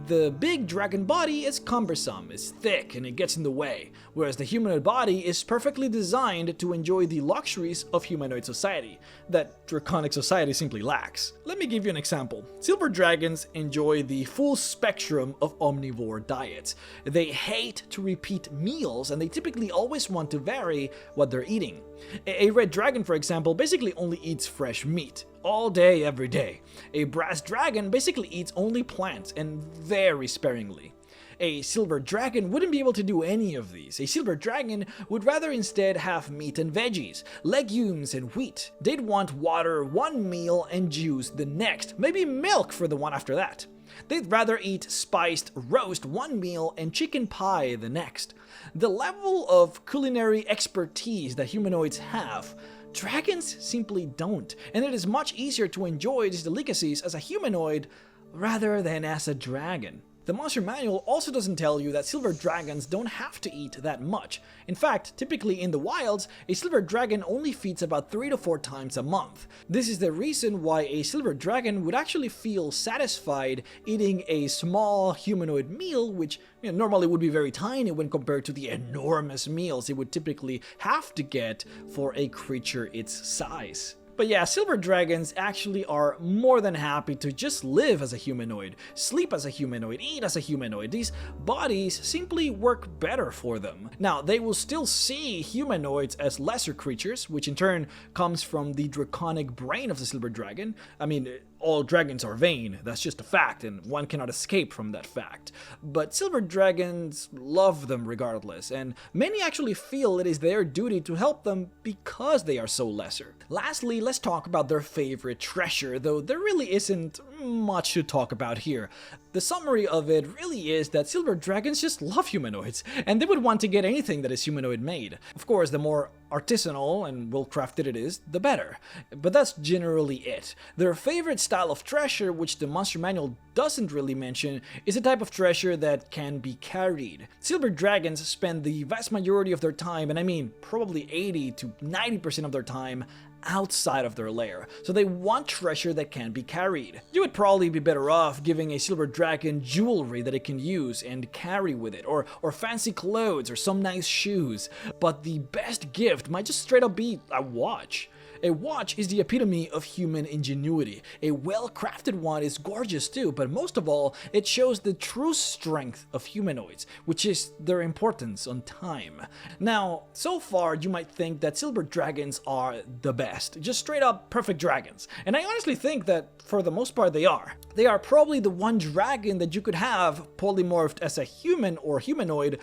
The big dragon body is cumbersome, is thick, and it gets in the way, whereas the humanoid body is perfectly designed to enjoy the luxuries of humanoid society that draconic society simply lacks. Let me give you an example. Silver dragons enjoy the full spectrum of omnivore diets. They hate to repeat meals, and they typically always want to vary what they're eating. A red dragon, for example, basically only eats fresh meat all day, every day. A brass dragon basically eats only plants, and very sparingly. A silver dragon wouldn't be able to do any of these. A silver dragon would rather instead have meat and veggies, legumes and wheat. They'd want water one meal and juice the next, maybe milk for the one after that. They'd rather eat spiced roast one meal and chicken pie the next. The level of culinary expertise that humanoids have, dragons simply don't, and it is much easier to enjoy these delicacies as a humanoid rather than as a dragon. The monster manual also doesn't tell you that silver dragons don't have to eat that much. In fact, typically in the wilds, a silver dragon only feeds about 3 to 4 times a month. This is the reason why a silver dragon would actually feel satisfied eating a small humanoid meal, which normally would be very tiny when compared to the enormous meals it would typically have to get for a creature its size. But yeah, silver dragons actually are more than happy to just live as a humanoid, sleep as a humanoid, eat as a humanoid. These bodies simply work better for them. Now, they will still see humanoids as lesser creatures, which in turn comes from the draconic brain of the silver dragon. I mean, all dragons are vain, that's just a fact, and one cannot escape from that fact. But silver dragons love them regardless, and many actually feel it is their duty to help them because they are so lesser. Lastly, let's talk about their favorite treasure, though there really isn't much to talk about here. The summary of it really is that silver dragons just love humanoids, and they would want to get anything that is humanoid made. Of course, the more artisanal and well-crafted it is, the better. But that's generally it. Their favorite style of treasure, which the Monster Manual doesn't really mention, is a type of treasure that can be carried. Silver dragons spend the vast majority of their time, and I mean probably 80 to 90% of their time, outside of their lair, so they want treasure that can be carried. You would probably be better off giving a silver dragon jewelry that it can use and carry with it, or fancy clothes or some nice shoes, but the best gift might just straight up be a watch. A watch is the epitome of human ingenuity. A well-crafted one is gorgeous too, but most of all, it shows the true strength of humanoids, which is their importance on time. Now, so far you might think that silver dragons are the best, just straight up perfect dragons, and I honestly think that for the most part they are. They are probably the one dragon that you could have polymorphed as a human or humanoid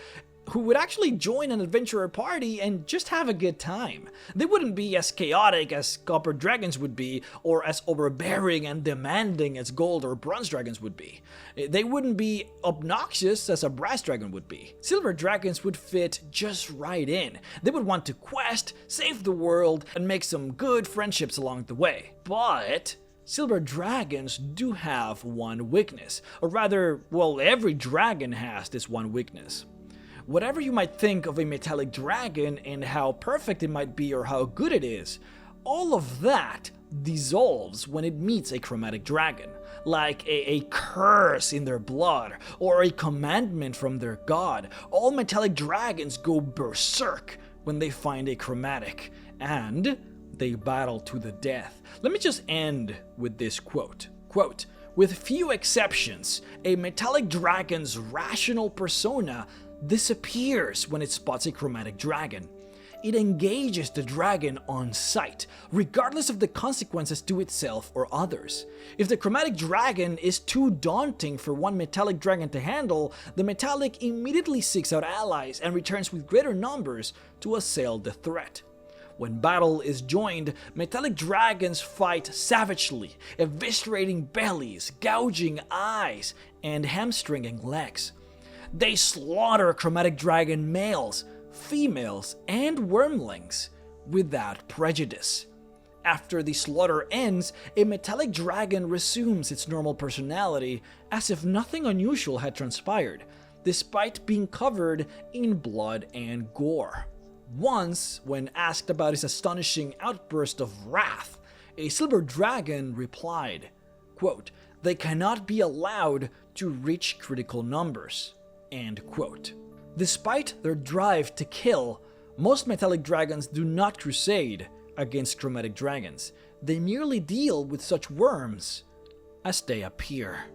who would actually join an adventurer party and just have a good time. They wouldn't be as chaotic as copper dragons would be, or as overbearing and demanding as gold or bronze dragons would be. They wouldn't be obnoxious as a brass dragon would be. Silver dragons would fit just right in. They would want to quest, save the world, and make some good friendships along the way. But silver dragons do have one weakness, or rather, well, every dragon has this one weakness. Whatever you might think of a metallic dragon and how perfect it might be or how good it is, all of that dissolves when it meets a chromatic dragon, like a curse in their blood or a commandment from their god. All metallic dragons go berserk when they find a chromatic, and they battle to the death. Let me just end with this quote. Quote, "With few exceptions, a metallic dragon's rational persona disappears when it spots a chromatic dragon. It engages the dragon on sight, regardless of the consequences to itself or others. If the chromatic dragon is too daunting for one metallic dragon to handle, the metallic immediately seeks out allies and returns with greater numbers to assail the threat. When battle is joined, metallic dragons fight savagely, eviscerating bellies, gouging eyes, and hamstringing legs. They slaughter chromatic dragon males, females, and wormlings without prejudice. After the slaughter ends, a metallic dragon resumes its normal personality as if nothing unusual had transpired, despite being covered in blood and gore. Once, when asked about his astonishing outburst of wrath, a silver dragon replied, quote, "They cannot be allowed to reach critical numbers." End quote. Despite their drive to kill, most metallic dragons do not crusade against chromatic dragons. They merely deal with such worms as they appear.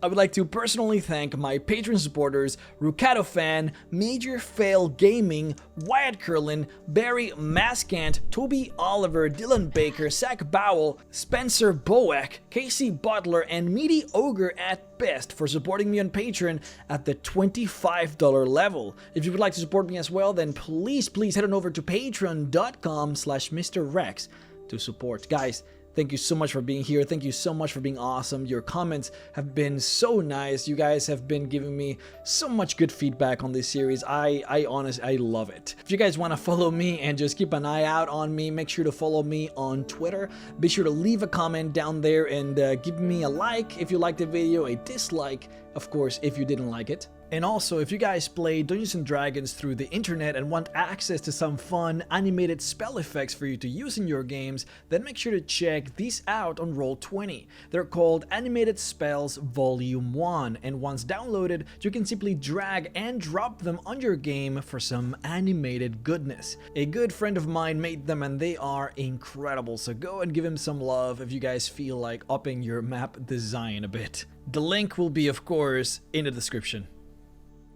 I would like to personally thank my Patreon supporters, Rukato Fan, Major Fail Gaming, Wyatt Curlin, Barry Maskant, Toby Oliver, Dylan Baker, Zach Bowell, Spencer Boeck, Casey Butler, and Meaty Ogre at best for supporting me on Patreon at the $25 level. If you would like to support me as well, then please head on over to patreon.com/MrRex to support. Guys, thank you so much for being here. Thank you so much for being awesome. Your comments have been so nice. You guys have been giving me so much good feedback on this series. I honestly, I love it. If you guys want to follow me and just keep an eye out on me, make sure to follow me on Twitter. Be sure to leave a comment down there and give me a like if you liked the video, a dislike, of course, if you didn't like it. And also, if you guys play Dungeons & Dragons through the internet and want access to some fun animated spell effects for you to use in your games, then make sure to check these out on Roll20. They're called Animated Spells Volume 1, and once downloaded, you can simply drag and drop them on your game for some animated goodness. A good friend of mine made them and they are incredible, so go and give him some love if you guys feel like upping your map design a bit. The link will be, of course, in the description.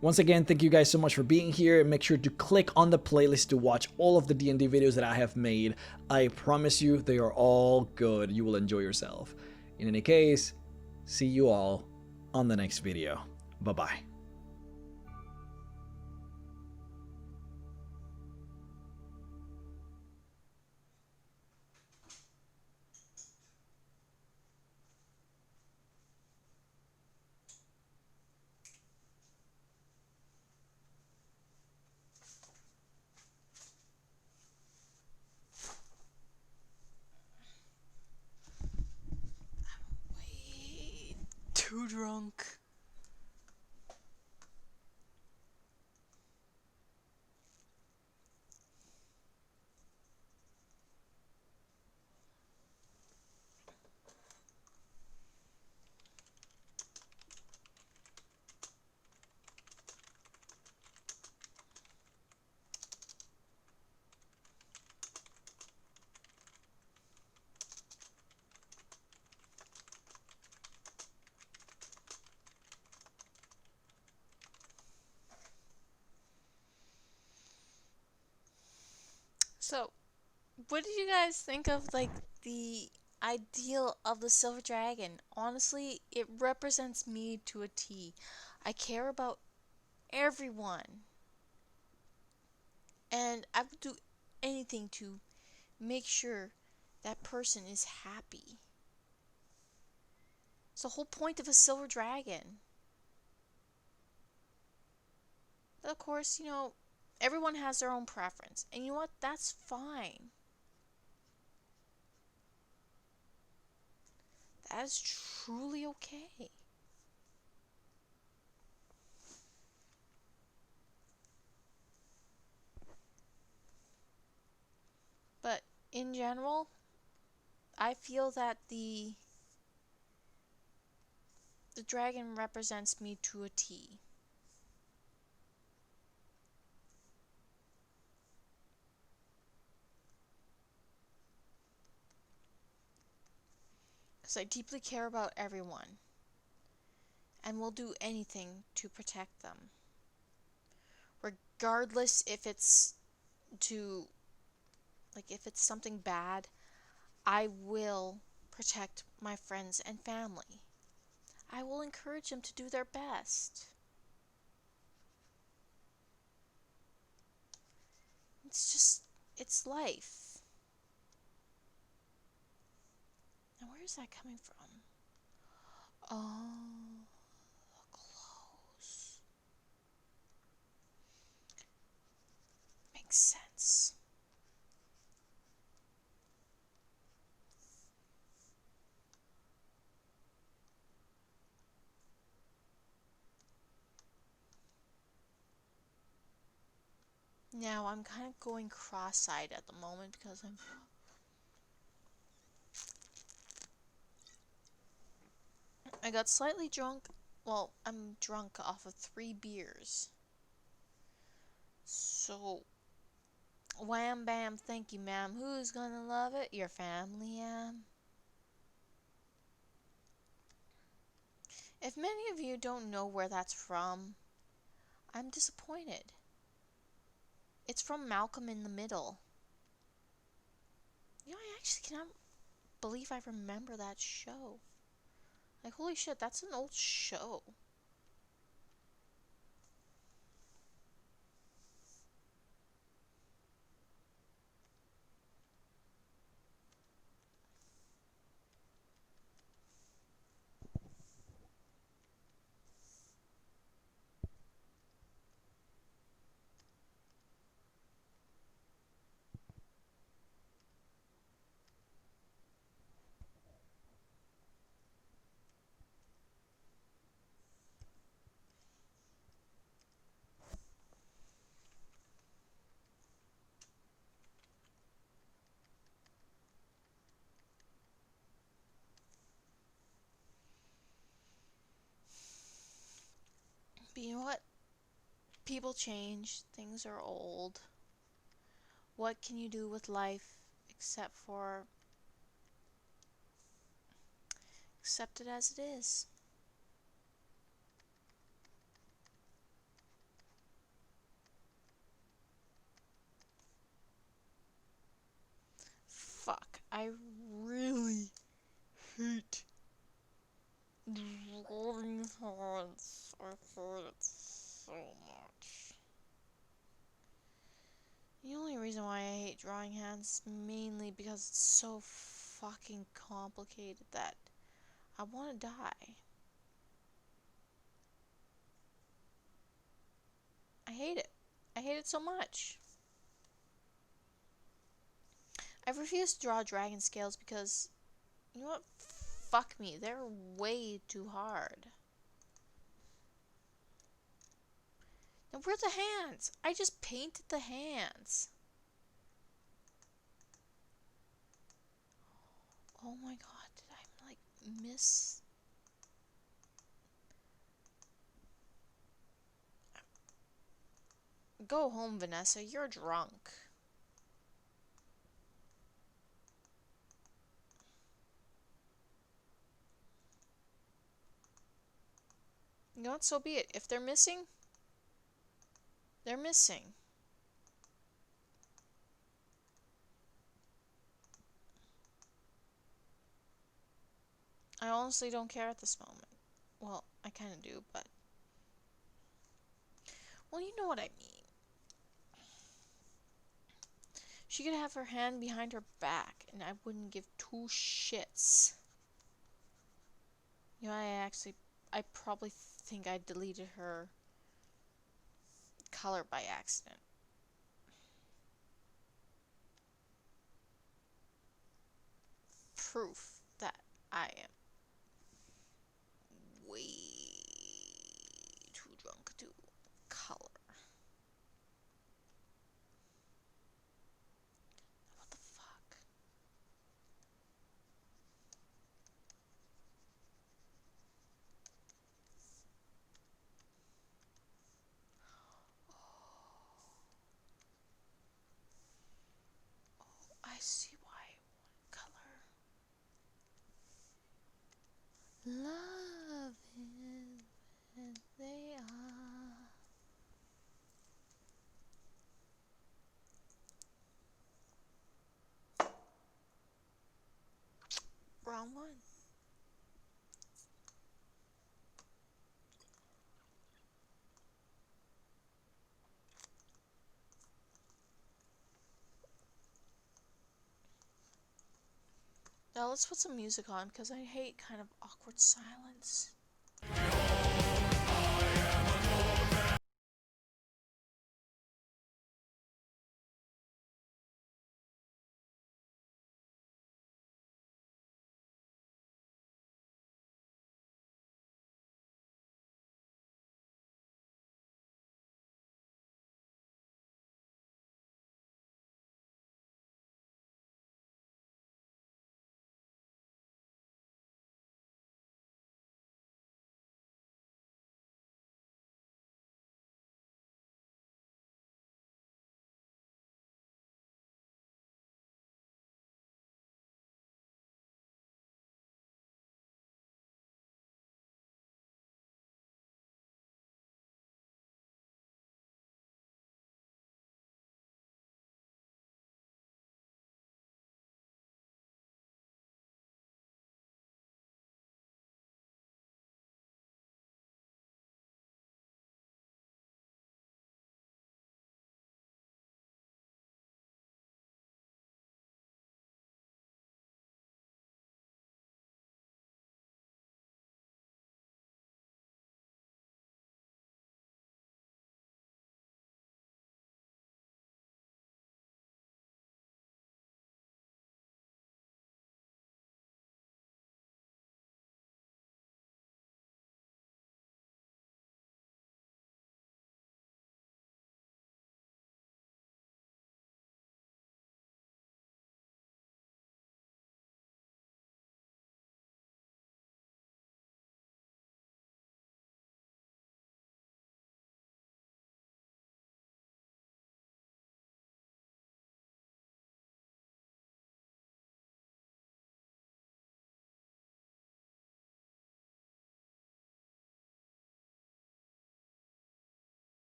Once again, thank you guys so much for being here, and make sure to click on the playlist to watch all of the D&D videos that I have made. I promise you, they are all good. You will enjoy yourself. In any case, see you all on the next video. Bye-bye. Way too drunk. So, what did you guys think of, like, the ideal of the silver dragon? Honestly, it represents me to a T. I care about everyone, and I would do anything to make sure that person is happy. It's the whole point of a silver dragon. But of course, everyone has their own preference, and you know what? That's fine. That is truly okay. But in general, I feel that the dragon represents me to a T. Because I deeply care about everyone and will do anything to protect them. Regardless if it's if it's something bad, I will protect my friends and family. I will encourage them to do their best. It's life. Now, where is that coming from? Oh, the clothes. Makes sense. Now, I'm kind of going cross-eyed at the moment because I got slightly drunk. Well, I'm drunk off of 3 beers. So, wham bam, thank you, ma'am. Who's gonna love it? Your family, If many of you don't know where that's from, I'm disappointed. It's from Malcolm in the Middle. I actually cannot believe I remember that show. Like, holy shit, that's an old show. But you know what? People change. Things are old. What can you do with life except for accept it as it is? I really hate drawing hands. I hate it so much. The only reason why I hate drawing hands is mainly because it's so fucking complicated that I want to die. I hate it. I hate it so much. I refuse to draw dragon scales because, you know what? Fuck me. They're way too hard. Now, where's the hands? I just painted the hands. Oh my god, did I, like, miss? Go home, Vanessa. You're drunk. You know what? So be it. If they're missing, they're missing. I honestly don't care at this moment. Well, I kind of do, but... Well, you know what I mean. She could have her hand behind her back, and I wouldn't give two shits. You know, I probably think I deleted her color by accident. Proof that I am way too drunk to color. What the fuck? I see why I want color. Love is when they are. Wrong one. Now let's put some music on because I hate kind of awkward silence.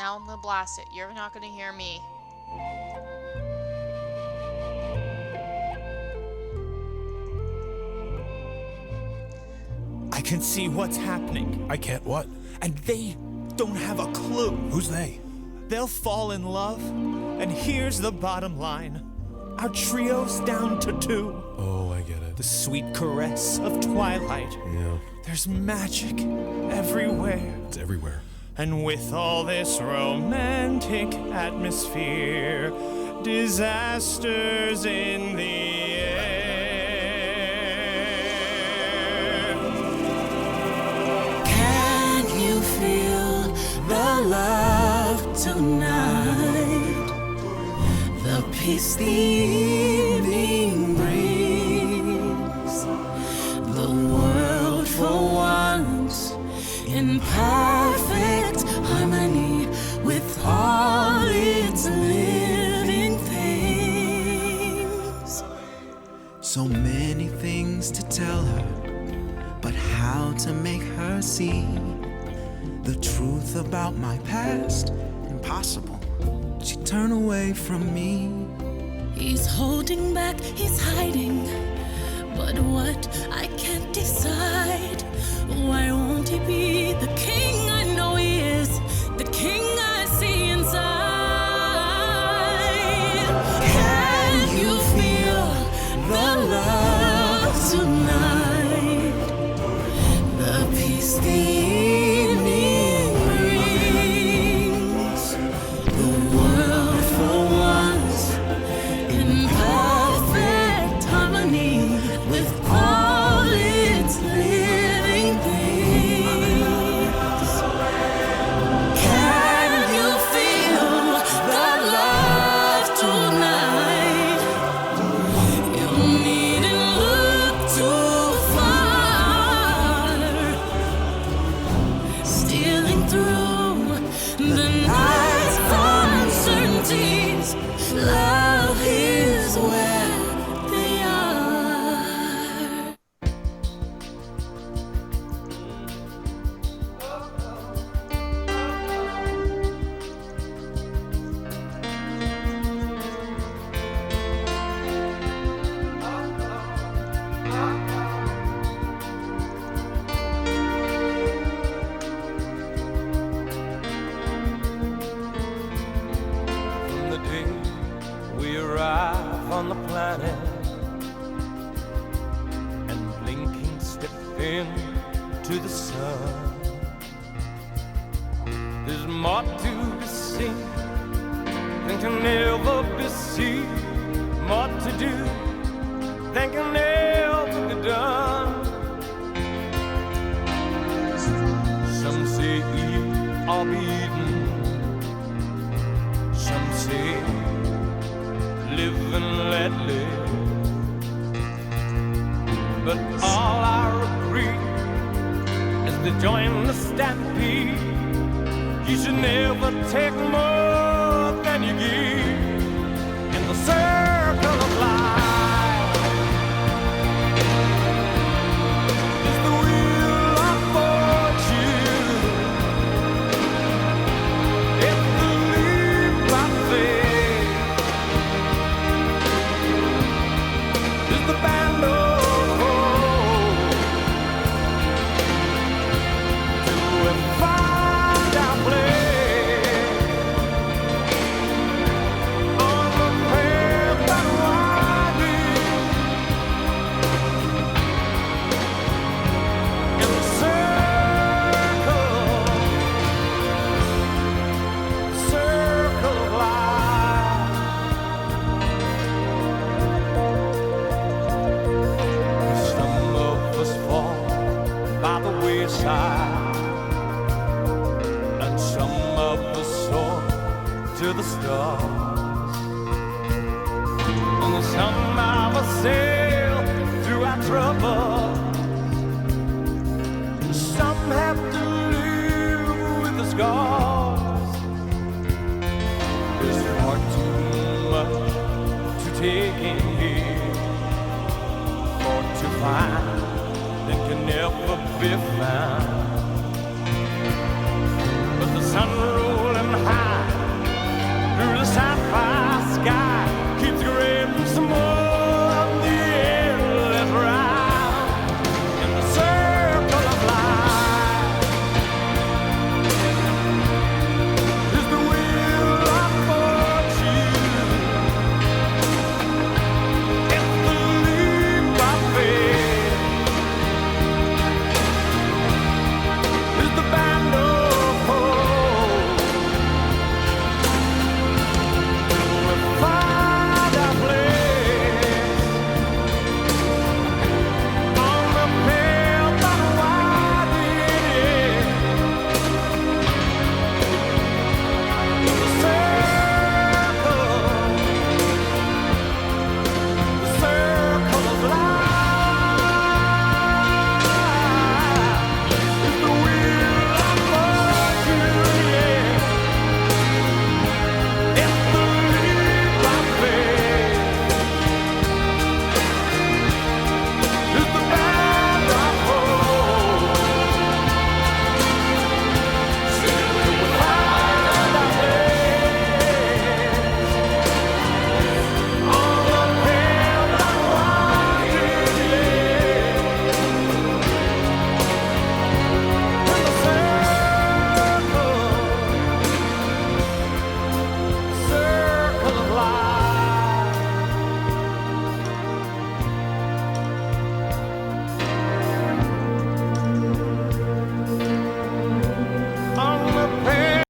Now I'm gonna blast it. You're not gonna hear me. I can see what's happening, I can't what? and they don't have a clue. Who's they? They'll fall in love, and here's the bottom line. Our trio's down to 2. Oh, I get it. The sweet caress of twilight. Yeah, There's magic everywhere. it's everywhere. And with all this romantic atmosphere, disasters in the air. Can you feel the love tonight? The peace the evening brings. The world for once in perfect harmony with all its living things. So many things to tell her, but how to make her see the truth about my past? Impossible. She'd turn away from me. He's holding back, he's hiding. But what I can't decide. Why won't he be the king I know he is? The king I see inside. Can you feel the love tonight? The peace the evening brings. The world for once in perfect harmony with all its living things. Can you feel the love tonight? You needn't look too far. Stealing through the night's uncertainties, love is where they are. From the day we arrive on the planet and blinking step into the sun, there's more to be seen than can ever be seen, more to do than can ever be done. Some say eat or be eaten, some say live and let live, but all I agree is to join the stampede. You should never take more than you give in the circle of life. It's the wheel of fortune. It's the leap of faith. It's the band of hope. Do we find our place on the path that winding in the circle of life? Some of us fall by the wayside, and some of us soar to the stars, and some of us sail through our trouble. Some have to live with the scars. There's far too much to take in here, or to find that can never be found. But the sun